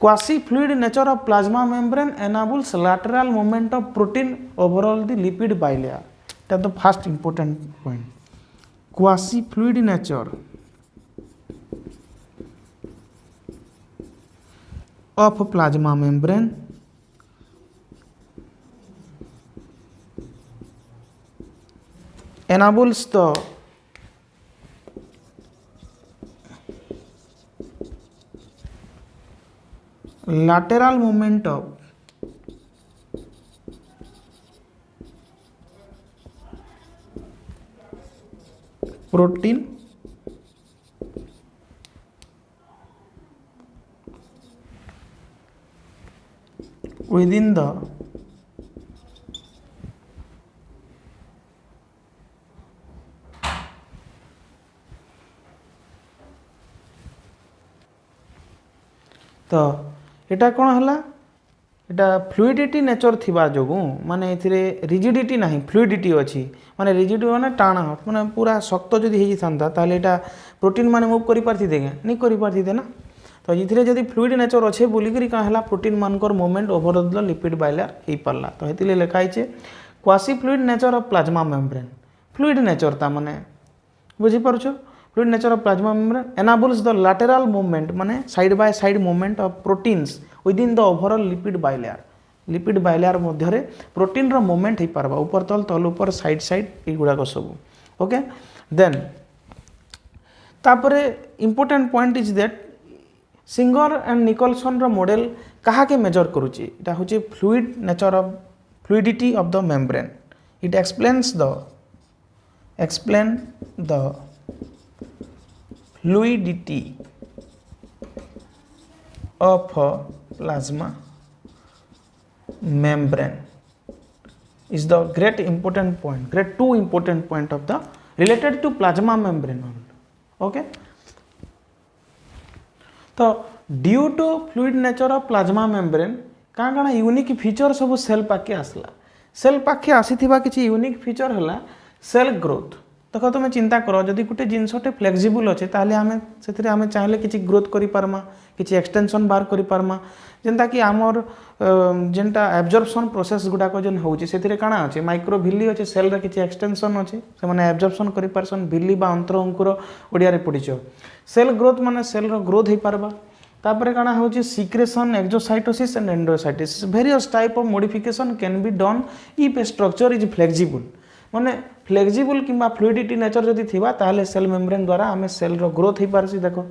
Speaker 1: quasi fluid nature of plasma membrane enables lateral movement of protein overall the lipid bilayer that the first important point quasi fluid nature of plasma membrane enables the lateral movement of protein within the तो एटा कौन हला एटा fluidity nature थिबा जोगु माने एथिरे rigidity नाही fluidity अछि माने rigidity माने टाण माने पूरा शक्त जदि हेजि थांता ताले एटा प्रोटीन माने मूव करि पारथि देगे नहीं करि पारथि दे ना तो इथिरे जदि फ्लूइड नेचर अच्छे बोलिकी क्या है प्रोटीन मानकर movement over the lipid bilayer हो पार्ला तो ये लिखाई quasi fluid nature of plasma membrane fluid nature ता माने बुझीपार fluid nature of plasma membrane enables the lateral movement माने side by side movement of proteins within the overall lipid bilayer मध्य प्रोटीन रो मूवमेंट हो पारबा ऊपर तल तल ऊपर साइड साइड एगुड़ा सब ओके देन तापरे important point is that Singer and Nicolson रो मॉडल कहा के मेजर करूची इटा होची fluid nature of fluidity of the membrane it explain the fluidity of plasma membrane is the great two important point of the related to plasma membrane okay तो due to fluid nature of plasma membrane काଣା unique feature सब cell पाखे आसला cell पाखे आसीथिबा किछि unique feature हला cell growth देखो तुम चिंता कर जदि गोटे जिनसटे फ्लेक्सिबल अच्छे ताले आमे सेथिरे आमे चाहिले किछि ग्रोथ करि पारमा किछि एक्सटेंशन बाहर करि पारमा जेंता कि आमर जेंटा एब्जॉर्प्शन प्रोसेस गुडाक जेन होउछि सेथिरे काଣା अछि माइक्रोविली अछि सेल रे किछि एक्सटेंशन अछि से माने एब्जॉर्प्शन करि पारसन विली बा अंतर अंकुर ओडिया रे पडिचो सेल ग्रोथ माने सेल रो ग्रोथ हे पारबा तापरे काଣା होउछि secretion exocytosis and endocytosis various type of modification can be done if a structure is flexible माने फ्लेक्सिबल किंबा फ्लूइडिटी नेचर जदि थिबा ताले सेल मेम्ब्रेन द्वारा आमे सेल रो ग्रोथ हे पारसी देखो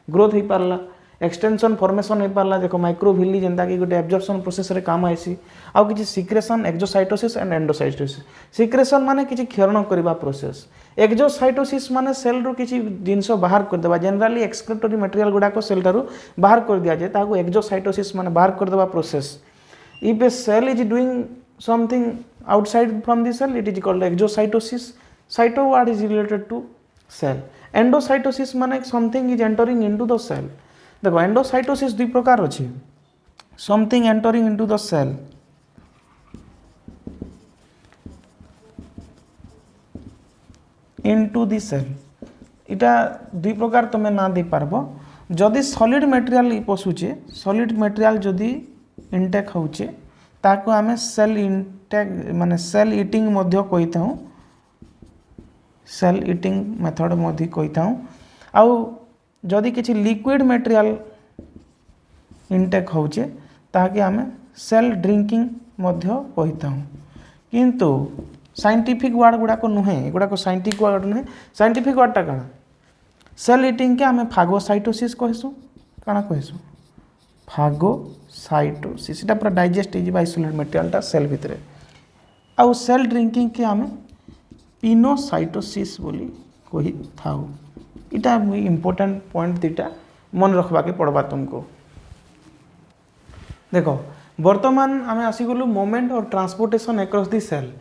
Speaker 1: ग्रोथ हे पारला एक्सटेंशन फॉर्मेशन हो पारला देखो माइक्रोविली जेंता कि गोटे एब्जॉर्प्शन प्रोसेस रे काम आइसी आउ किछि secretion exocytosis and endocytosis secretion माने किछि क्षरण करबा प्रोसेस एक्सोसाइटोसिस माने सेल रो किछि जिंस बाहर कर देबा जनरली एक्सक्रीटरी मटेरियल गुडा को सेल रो बाहर कर दिया जाय ताको एक्सोसाइटोसिस माने बाहर कर देबा process if a cell is doing something outside from the cell it is called exocytosis cyto what is related to cell endocytosis माने something is entering into the cell देखो एंडोसाइटोसिस दुई प्रकार अछि something entering into the cell into the cell इटा दुई प्रकार तमे ना दे पारबो जदि सॉलिड मटेरियल पसुचे सॉलिड मटेरियल जदि इनटेक होचे ताको आमे सेल इनटेक माने सेल ईटिंग मध्य कहिताऊ सेल ईटिंग मेथड मध्य कहिताऊ आउ जदि किछि लिक्विड मटेरियल इनटेक होचे ताके आमे सेल ड्रिंकिंग मध्य कहिताऊ किंतु साइंटिफिक वर्ड गुडा को नुहे गुडा को साइंटिफिक वर्ड नुहे साइंटिफिक वर्ड टा काना सेल ईटिंग के आमे फागोसाइटोसिस कहसु काना कहसु फागोसाइटोसिस इटा पूरा डाइजेस्ट हे जिबा आइसोलेट मटेरियल टा सेल भितरे आउ सेल ड्रिंकिंग के आमे पिनोसाइटोसिस बोली कहि थाउ इटा इम्पोर्टेंट पॉइंट दीटा मन रखबा के पड़बा तुमको देखो वर्तमान आमे आसी गलु मोमेंट और transportation across the cell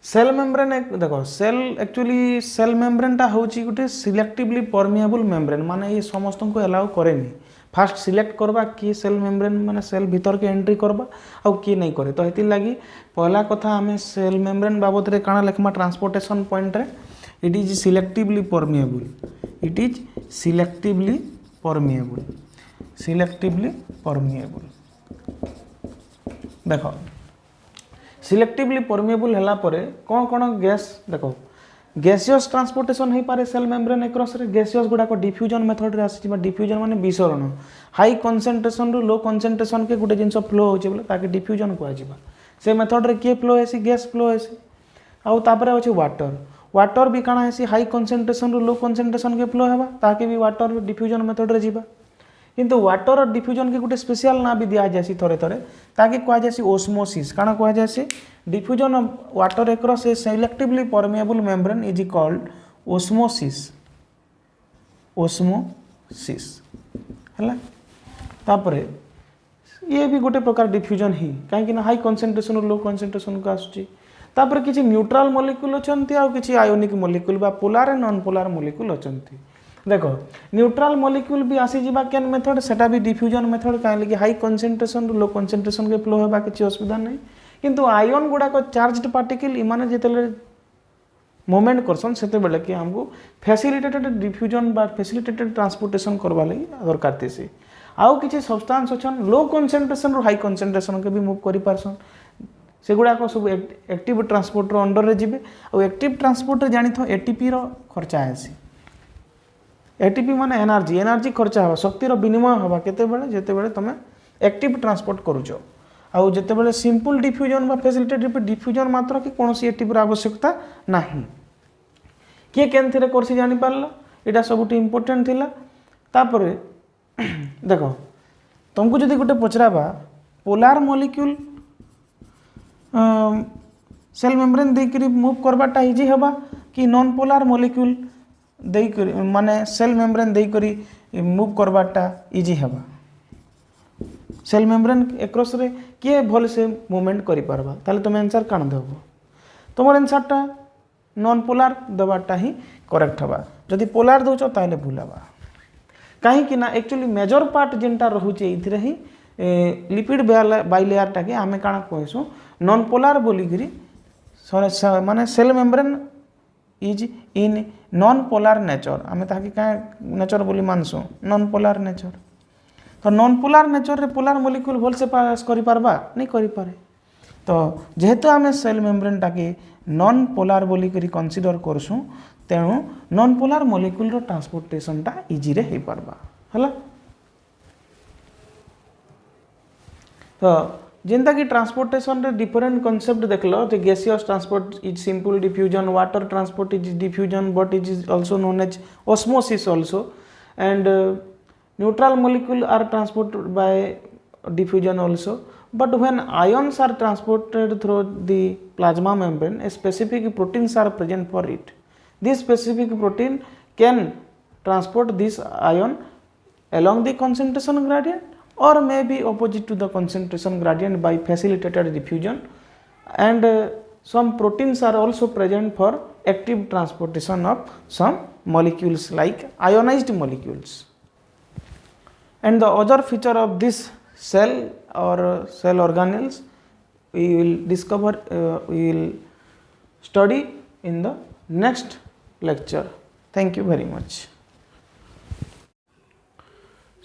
Speaker 1: cell membrane देखो सेल एक्चुअली सेल मेम्ब्रेन टा होची गुटे सिलेक्टिवली परमिएबल मेम्ब्रेन माने ये समस्त को अलाउ करेनी फास्ट सिलेक्ट करबा कि सेल मेम्ब्रेन माने सेल भीतर के एंट्री करबा आ कि नहीं करे तो हेति लागी पहला कथा आमे सेल मेम्ब्रेन बाबत रे काना लेखमा ट्रांसपोर्टेशन पॉइंट रे it is selectively permeable it is selectively permeable देखो सिलेक्टिवली परमिएबल हला परे कोन कोन गैस देखो गैसियस ट्रांसपोर्टेशन हे पारे सेल मेम्ब्रेन अक्रॉस रे गैसियस गुडा को डिफ्यूजन मेथड रे आसी डिफ्यूजन माने विसरण हाई कंसंट्रेशन रो लो कंसंट्रेशन के गुटे जिंस फ्लो होचे बोले ताके डिफ्यूजन को आजिबा से मेथड रे के फ्लो हेसी गैस फ्लो हेसी आउ तापरे होचे वाटर भी काना हेसी हाई कंसंट्रेशन रो लो कंसंट्रेशन के फ्लो हेबा ताके भी वाटर डिफ्यूजन मेथड रे जिबा किंतु वाटर और डिफ्यूजन के गुटे स्पेशल ना भी दिया जासी थोड़े थोड़े ताकि कहा जासी ओस्मोसिस काना कहा जासी diffusion of water across A selectively permeable membrane is called osmosis हला तापरे ये भी गोटे प्रकार डिफ्यूजन ही कहीं ना हाई कंसंट्रेशन और लो कंसंट्रेशन को आसुची तापरे किछि न्यूट्रल मॉलिक्यूल अछंती आ किछि आयोनिक मॉलिक्यूल बा polar and non polar molecule अछंती देखो न्यूट्रल मॉलिक्यूल भी आसी जिबा केन मेथड सेटा भी डिफ्यूजन मेथड काहे लगी हाई कंसंट्रेशन लो कंसंट्रेशन के फ्लो हेबा किछि असुविधा नहीं किंतु आयन गुडा को चार्ज्ड पार्टिकल इमाने जेतेले मूवमेंट करसन सेते बेले कि हमको फैसिलिटेटेड डिफ्यूजन बा फैसिलिटेटेड ट्रांसपोर्टेशन करबा लगी दरकार तेसी आउ किछि सब्सटेंस अछन लो कंसंट्रेशन रो हाई कंसंट्रेशन के भी मूव करि पारसन सेगुडा को सब एक्टिव ट्रांसपोर्टर अंडर रे जिबे और एक्टिव ट्रांसपोर्टर जानि थो एटीपी रो खर्चा आसी एटीपी माने एनर्जी खर्चा हवा शक्ति रो विनिमय हवा केते बेले जेते बेले तमे एक्टिव ट्रांसपोर्ट करूछो आउ जेते बेले सिंपल डिफ्यूजन बा फैसिलिटेटेड डिफ्यूजन मात्र कि कोनोसी एटीपी रो आवश्यकता नाही के केनथिरे करसी जानि पारला एटा सबुटी इंपोर्टेंट थिला तापरे देख तुमको जदि गोटे पचराबा पोलार मॉलिक्यूल सेल मेम्ब्रेन देकरी मूव करवाटा इजी हेबा कि नॉन पोलार मॉलिक्यूल देकरी माने सेल मेम्ब्रेन देकरी मूव करवाटा इजी हेबा सेल मेम्ब्रेन एक्रॉस रे किए भल से मूवमेंट करि पारबा ताले तुम आंसर कान देबो तुमर आंसरटा नॉन पोलार दबाटा ही करेक्ट हेबा जदि पोलार दउचो ताले भूल हेबा कहीं कि ना एक्चुअली मेजर पार्ट जेनटा रहुचे इथिरे ही लिपिड बाइलेयर टाके आमे काना कहसु नॉन पोलार बोलिगिरी माने cell membrane is in non polar nature आमे ताके का नेचर बोली मानसु नॉन पोलार नेचर तो नॉन पोलार नेचर रे पोलार मॉलिक्यूल भल से पास करि पारबा नहीं करि पारे तो जेहेतु आमे सेल मेम्ब्रेन टाके नॉन पोलार बोली करी कंसीडर करसु तेणु नॉन पोलार मॉलिक्यूल रो ट्रांसपोर्टेशन टा इजी रे हे पारबा हला तो जेंता कि ट्रांसपोर्टेशन रे डिफरेंट कांसेप्ट देखलो जे gaseous transport is simple diffusion water transport is diffusion but it is also known as osmosis also and neutral molecule are transported by diffusion also but when ions are transported through the plasma membrane specific proteins are present for it this specific protein can transport this ion along the concentration gradient or may be opposite to the concentration gradient by facilitated diffusion and some proteins are also present for active transportation of some molecules like ionized molecules. And the other feature of this cell or cell organelles we will discover we will study in the next lecture. Thank you very much.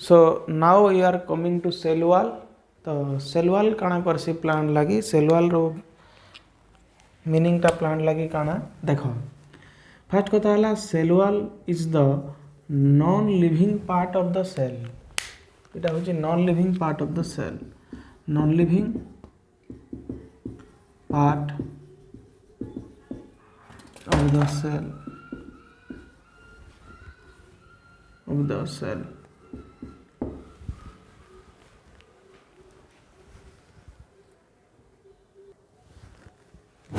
Speaker 1: So now we are coming to cell wall. तो cell wall काना करसी plant लगी cell wall रो meaning टा plant लगी काना देखो first कथा हला cell wall is the non living part of the cell इटा होची non living part of the cell non living part of the cell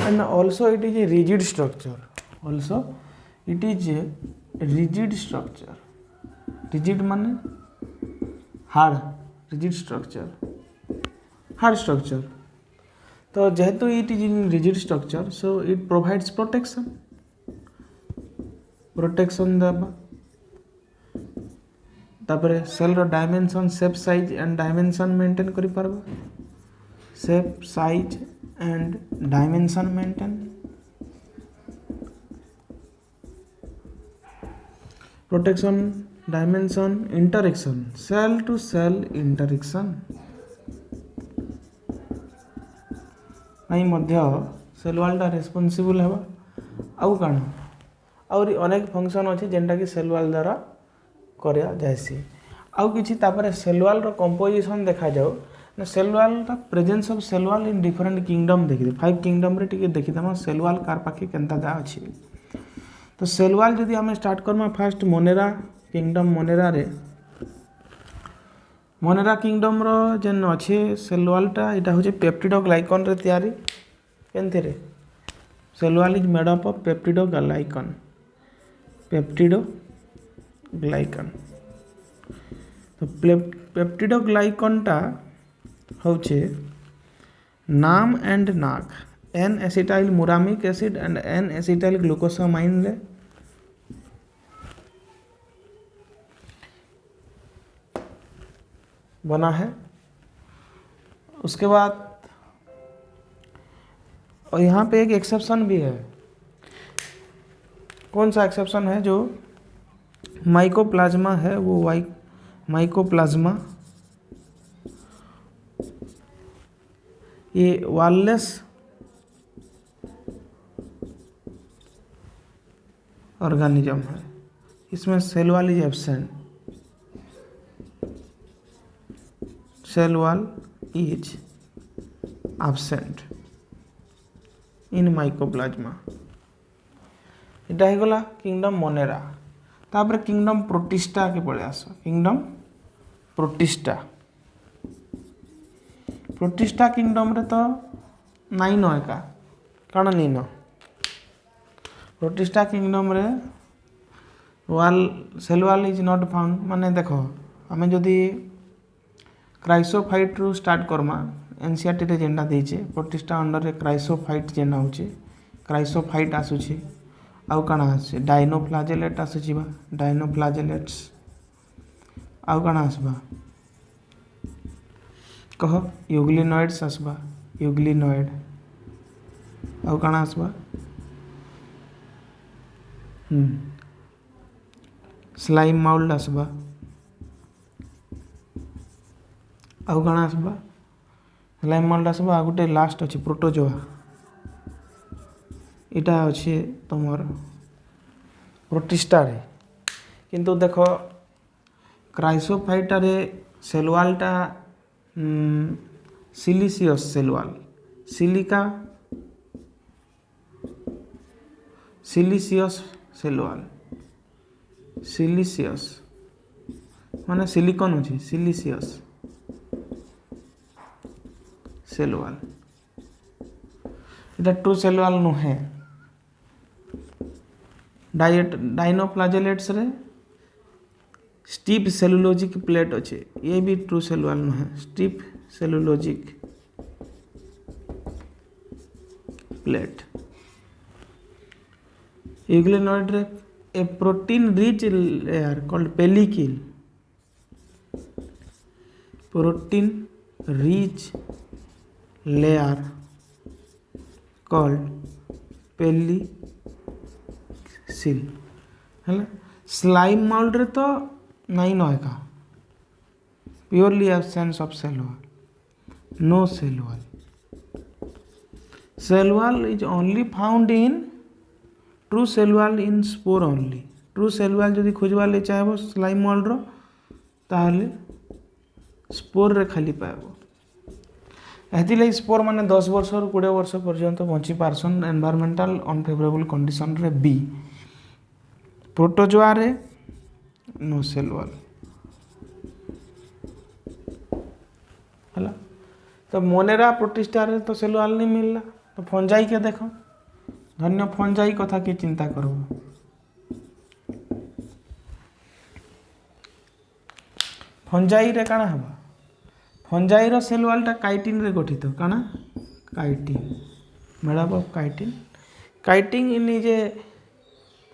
Speaker 1: and also it is a rigid structure rigid माने rigid hard structure तो जेहेतु it is in rigid structure so it provides protection देबा तापरे cell रो dimension shape size and dimension maintain करि पारबा shape size and dimension maintain protection dimension interaction cell to cell interaction नहीं मध्य cell wall टा रेस्पोंसिबल हेबा आउ काण और अनेक फंक्शन अछि जेंटा कि सेल वॉल द्वारा करिया जायसी आउ किछि तापरे सेल वॉल रो कंपोजिशन देखा जाउ ना सेल वॉल टा presence of cell wall in different kingdom देखि 5 किंगडम रे टिके देखि तमा सेल वॉल कार पाखे केनता जा अछि तो सेल वॉल जदि हम स्टार्ट करमा first Monera kingdom Monera kingdom रो जेन अच्छे सेल वॉल टा इटा होचे पेप्टिडोग्लाइकन रे तयारी केनथे रे cell wall is made up of peptidoglycan तो पेप्टिडोग्लाइकन टा होचे नाम एंड नाक N acetyl muramic acid and N acetyl glucosamine रे बना है उसके बाद और यहाँ पे एक एक्सेप्शन भी है कौन सा एक्सेप्शन है जो माइकोप्लाज्मा है वो माइकोप्लाज्मा ये वॉललेस ऑर्गेनिज्म है इसमें cell wall is absent cell wall is absent in mycoplasma इटा हेगला किंगडम मोनेरा तापर किंगडम प्रोटिस्टा के पळे आसो किंगडम प्रोटिस्टा प्रोटिस्टा किंगडम रे तो नाई न एका कण नहीं न प्रोटिस्टा किंगडम रे वाल cell wall is not found माने देखो आमे जदि क्राइसोफाइट रु स्टार्ट करमा एनसीईआरटी रे जेंडा देइचे प्रोटिस्टा अंडर रे क्राइसोफाइट जेना होचे क्राइसोफाइट आसुची आउ काना आसे डायनोफ्लाजेलेट आसुची बा डायनोफ्लाजेलेट्स आउ काना आसबा कह यूग्लिनॉइड्स आसबा यूग्लिनॉइड आउ काना आसबा स्लाइम माउल्ड आसबा आउ काना आसबा स्लाइम माउल्ड आसबा आ गुटे लास्ट अछि प्रोटोजोआ इटा अछि तमर प्रोटिस्टा रे किंतु देखो क्राइसोफाइटा रे सेल वालटा siliceous cell wall silica siliceous cell wall siliceous माने सिलिकॉन अछि सिलिशियस सेल वाल इटा ट्रू सेल वाल नुहे डायनोफ्लाजेलेट्स रे स्टीप सेलुलोजिक प्लेट अच्छे ये भी ट्रू सेल वाल नुहे स्टीप सेलुलोजिक प्लेट यूग्लिनॉइड रे a protein rich layer called pellicle protein rich layer called pellicle है स्लाइम माउल्ड रे तो नहीं न एका purely absence of cell wall no cell wall is only found in true cell wall in spore only true cell wall जदि खोजबार ले चाहब स्लाइम माउल्ड रो ताहले स्पोर रे खाली पाएबो एथि स्पोर माने 10 वर्ष और 20 वर्ष पर्यंत bunchy person environmental unfavourable condition रे बी प्रोटोजोआ रे नो सेल वॉल हला तो मोनेरा प्रोटिस्टा रे तो सेल वॉल नहीं मिलला तो फंजाई के देखो धन्य फंजाई कथा के चिंता करबो फंजाई रे काना हबा फंजाई रो सेल वॉल टा काइटिन रे गठित काना chitin made up of chitin chitin in is a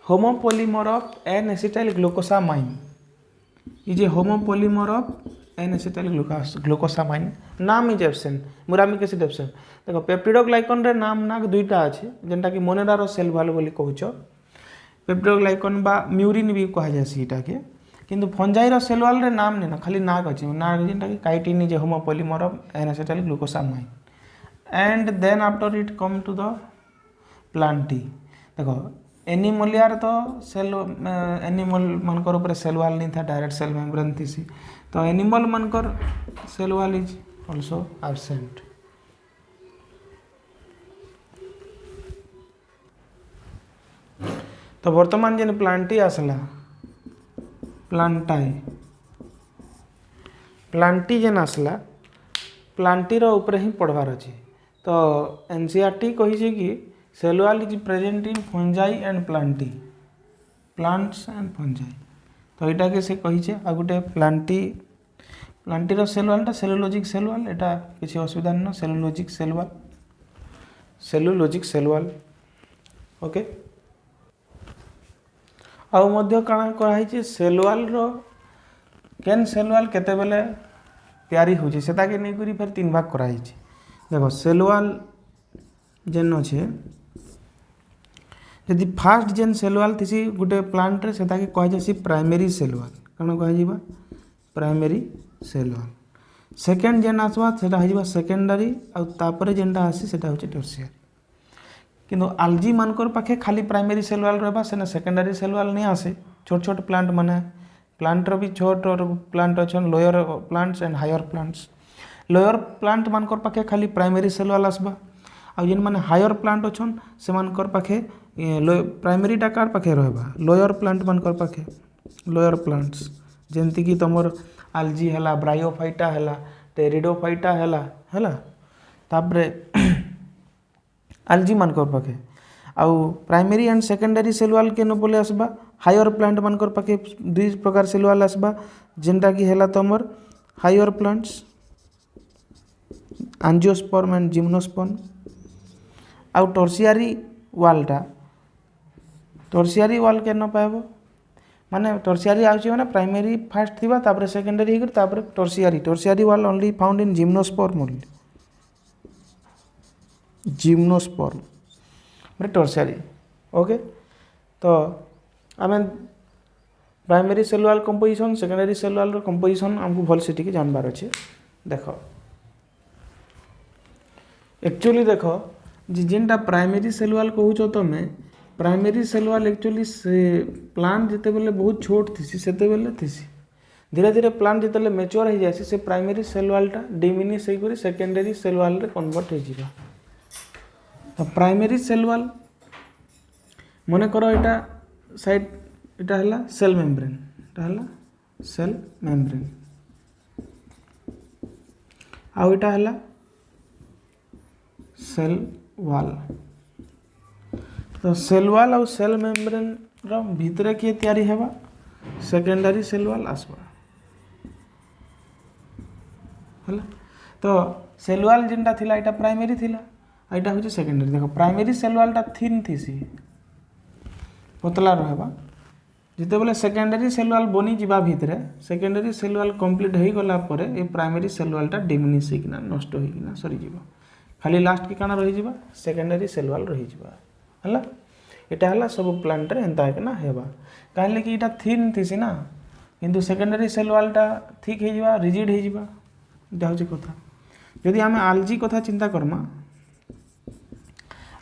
Speaker 1: homopolymer of N acetyl glucosamine is a homopolymer of N acetyl glucosamine नाम is absent muramic acid absent देखो पेप्टिडोग्लाइकन रे नाम नाक दुईटा अछि जेंटा कि मोनेरा रो सेल वॉल बोली कहउछ पेप्टिडोग्लाइकन बा म्यूरिन भी कहा जाय सीटा के किंतु फंजाई रो सेल वॉल रे नाम नै ना खाली नाक अछि नाक जेंटा कि chitin is a homopolymer of N acetyl glucosamine and then after it come to the Plantae देखो एनिमलियार तो सेल एनिमल मनकर ऊपर सेल वॉल नहीं था डायरेक्ट सेल मेम्ब्रेन थी तो एनिमल मनकर cell wall is also absent तो वर्तमान जेन प्लांटी आसला प्लांटी जेन आसला प्लांटी रो ऊपर ही पढ़वार अछि तो एनसीईआरटी कहि छै कि cell wall is present in fungi and Plantae plants and fungi तो यहाँ के से कही आ गोटे प्लांटी रो cell wall cellulosic cell wall एटा किसी असुविधा नहीं सेलुलोजिक सेल वॉल ओके आउ मध्य काना कराई छै सेल वॉल रो केन सेल वॉल केते बेले तैयारी हो छै सेटा के नै करी फिर तीन भाग कराई छै देखो सेल वॉल जेन छै यदि फास्ट जेन सेल वॉल थी गोटे प्लांट रे सेटा के कह जासी प्राइमरी सेल वॉल कौन कह जीवा प्राइमरी सेल वॉल सेकेंड जेन आसवा सेटा हो जीवा सेकेंडरी आ तापर जेनटा आसी सेटा होचे टर्शियरी किंतु आलजी मानकर पाखे खाली प्राइमरी सेल वॉल रहबा सेना सेकेंडरी सेल वॉल नहीं आसे छोट छोट प्लांट माने प्लांट रो भी छोट और प्लांट अछन lower plants and higher plants lower plant मानकर पाखे खाली प्राइमरी सेल वॉल आसबा आ जेन माने हायर प्लांट अछन से मानकर पाखे प्राइमरी डाकार पाखे रहबा लोअर प्लांट मानकर पाखे लोअर प्लांट्स जेंति कि तमर आलजी है, ब्रायोफाइटा है, टेरिडोफाइटा है तापरे आलजी मानकर पाखे आउ प्राइमरी एंड सेकेंडरी सेल वाल के न बोले आसबा हायर प्लांट मानकर पाखे दुई प्रकार सेल वाल आसबा जेनटा कि है तुमर higher plants angiosperm and gymnosperm आउ टर्शियरी वाल के न पाइब माने टर्शियरी आउची माने प्राइमरी फास्ट थिबा तापर सेकेंडरी हिकर तापर tertiary wall only found in gymnosperm only gymnosperm माने टर्शियरी ओके। तो आम primary cell wall composition secondary cell wall composition आमको भल से जानबार अच्छे देख एक्चुअली देख जेनटा प्राइमरी सेल वाल कहूच तुम प्राइमरी सेल वाल एक्चुअली से प्लांट जिते बेले बहुत छोट थी से थी धीरे धीरे प्लांट जिते मैच्योर हो जाए से प्राइमरी सेल वालटा डिमिनिश होकर सेकेंडरी सेल वाल रे कन्वर्ट हो जाए। तो प्राइमरी सेल वाल मन कर यहाँ साइड इटा है सेल मेम्ब्रेन सेल मेम्ब्रेन आउ इटा है सेल वाल। तो सेल वाल और सेल मेम्ब्रेन रो भितर किए तैयारी हेबा सेकेंडरी सेल वाल आसबा है। तो सेल वाल जेनटा थिला इटा प्राइमरी थिला आइटा होची सेकेंडरी। देखो प्राइमरी सेल वालटा थिन थीसी पतला रहबा जिते बेले सेकेंडरी सेल वाल बनी जिबा भितरे सेकेंडरी सेल वाल कंप्लीट हो गला परे ए प्राइमरी सेल वालटा डिमिनिश होइकिना नष्ट होइकिना सरी जिबा खाली लास्ट के काना रही जिबा सेकेंडरी सेल वाल रही जिबा हला। एटा हला सब प्लांट रे एंता है ना हेबा कहले कि इटा थिन थीसी ना किंतु सेकेंडरी सेल वालटा ठीक हे जिबा रिजिड हे जिबा इटा होची कथा। यदि आमे आलजी कथा चिंता करमा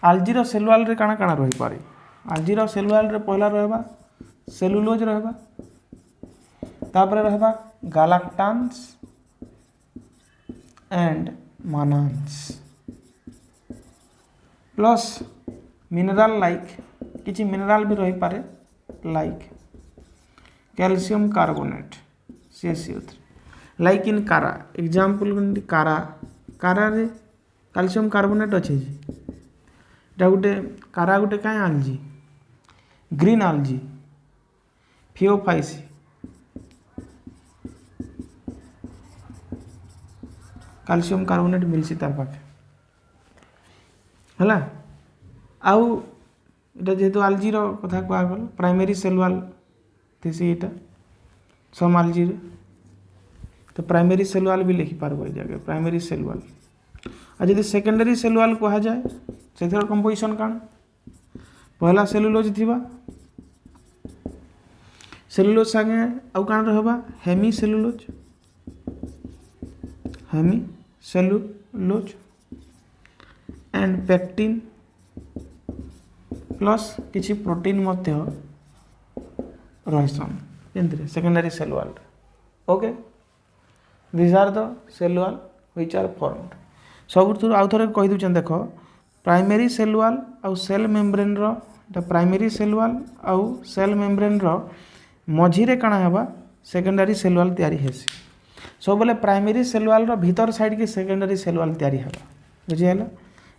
Speaker 1: आलजी रो सेल वाल रे काना काना रही पारे आलजी रो सेल वाल रे पहला रहबा सेलुलोज रहबा तापरे रहबा गालाक्टान्स एंड मानांस प्लस मिनरल लाइक किसी मिनरल भी रही पारे like calcium carbonate CaCO3 like in कारा एग्जांपल कारा रे कैल्शियम कार्बोनेट अच्छे गोटे कारा गोटे क्या आलजी ग्रीन आलजी फिओफाइसी कैल्शियम कार्बोनेट मिलसी तार पाखे है आउ इटा जेहेतु आलजी रो कथा कहगल प्राइमरी सेल वाल थीसी इटा सम आलजी रे तो प्राइमरी सेल वाल भी लिखि पारबो ए जगह प्राइमरी सेल वाल आ यदि सेकेंडरी सेल वाल कहा जाए से कंपोजिशन काण पहला सेलुलोज थिबा सेलुलोज संगे आउ काण रहबा hemicellulose and pectin plus किसी प्रोटीन मध्य रहीसन जेनथिरे secondary cell wall okay this are the cell wall which are formed सब आउ थे कही दूचे देख प्राइमरी सेल वाल आउ सेल मेम्ब्रेन रो प्राइमरी सेल वाल आउ सेल मेम्ब्रेन रो मझीरे काଣା हेबा सेकेंडरी सेल वाल तैयारी हेसी सब बोले प्राइमरी सेल वाल रो भीतर साइड के सेकेंडरी सेल वाल तैयारी हेबा बुझियाला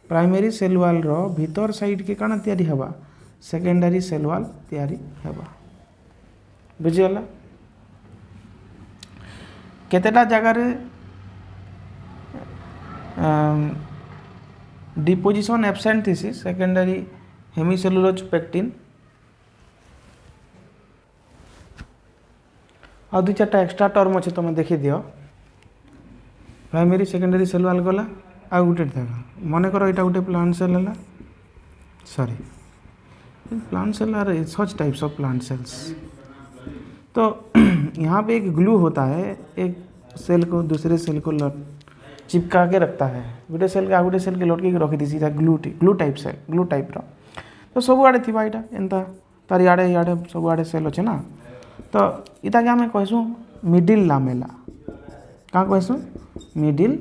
Speaker 1: प्राइमरी सेल वाल रो भीतर साइड के काଣା तैयारी हेबा सेकेंडरी सेल वाल तैयारी हेबा बुझियाला केतेटा जगह रे डिपोजिशन एब्सेंट थीसी सेकेंडरी हेमिसेलुलोज पेक्टिन आ दु चार्टा एक्स्ट्रा टर्म अच्छे तुम देखी दियो प्राइमरी सेकेंडरी सेल वाल गला आ गोटे देख मन कर यहाँ गोटे प्लांट सेल है sorry plant cell are such types of plant cells. तो यहाँ पे एक ग्लू होता है एक सेल को दूसरे सेल को चिपका के रखता है गोटे सेल के गोटे सेल के लटके रखी दी सीधा glue type cell glue type रो तो सब आड़े थी यहाँ एंता तार इे इे सब आड़े सेल अच्छे ना तो इटा के आम कहसूँ मिडिल लामेला क्या कहसूँ मिडिल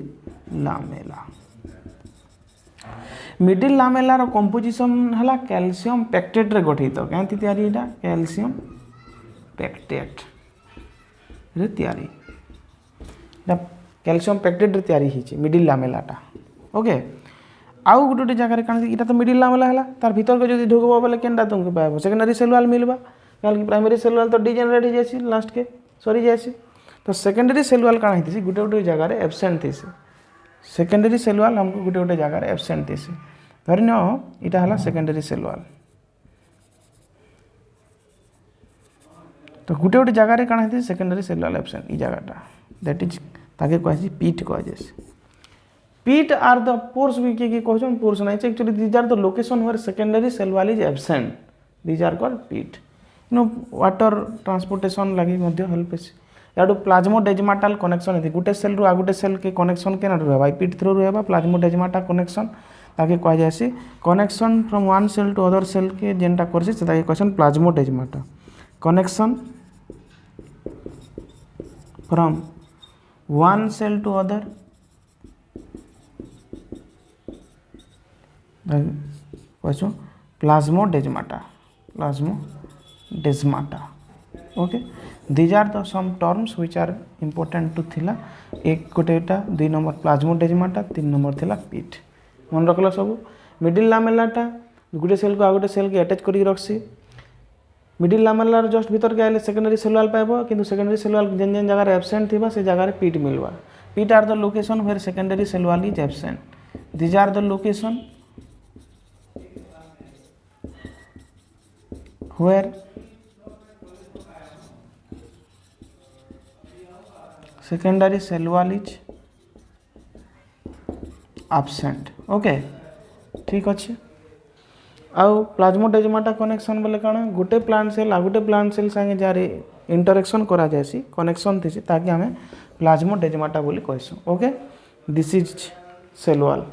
Speaker 1: लामेला मिडिल लामेलार कंपोजिशन है कैल्शियम पेक्टेट रे गठित क्या तैयारी यहाँ कैल्शियम पेक्टेट रे तैयारी कैल्शियम पेक्टेड रे तैयारी होइए मिडिल लामेलाटा ओके आउ गोटे गोटे जगह कण इटा तो मिडिल लामेला है तार भीतर को जो ढुकब बोले केनटा तुमको पाइब सेकेंडरी सेल वाल मिलवा कहीं प्राइमरी सेल वाल तो डिजेनरेट हो जाए लास्ट के सरी जाए तो सेकेंडरी सेल वाल कण होती गोटे गोटे जगह एब्सेंट थी सेकेंडरी सेल वाल हमको गोटे गोटे जगह एब्सेंट थी धरी नियो इटा है सेकेंडरी सेल वाल तो गोटे गोटे जगह कण होती सेकेंडरी सेल वाल एब्सेंट ई जगहटा दैट इज ताके कह पीट कह पीट आर द पोर्स भी किए कहन पोर्स नहीं actually these are the location where secondary cell wall is absent these are called pit no water transportation लगी हेल्प याडू प्लाज्मोडेजमाटाल कनेक्शन है गोटे सेल रु आ गोटे सेल के कनेक्शन के रहा पीट थ्रू रहा प्लाज्मोडेजमाटा कनेक्शन ताके कह जाए connection from one cell to other cell के जेनटा करछि ताके कहछन plasmodesmata connection from one cell to other कहछो plasmodesmata okay these are the some terms which are important to थिला एक गोटेटा 2 नंबर प्लाज्मोडेजमाटा 3 नंबर थिला पीट मन रखल सब मिडिल लामेलाटा गोटे सेल को आ गोटे सेल के अटैच करी रखसी मिडिल लामेलार जस्ट भीतर के आइले सेकेंडरी सेल वाल पाइबो किंतु सेकेंडरी सेल वाल जेन जेन जगह एब्सेंट थिबा से जगह पीट मिलवा pit are the location where secondary cell wall is absent these are the location where secondary cell wall is absent okay ठीक अच्छे आउ प्लाज्मोडेजमाटा कनेक्शन बोले कौन गोटे प्लांट सेल आ गोटे प्लांट सेल संगे जार इंटरेक्शन करा जायसी कनेक्शन थी ताकि हमें प्लाज्मोडेजमाटा बोली कहसु okay this is cell wall.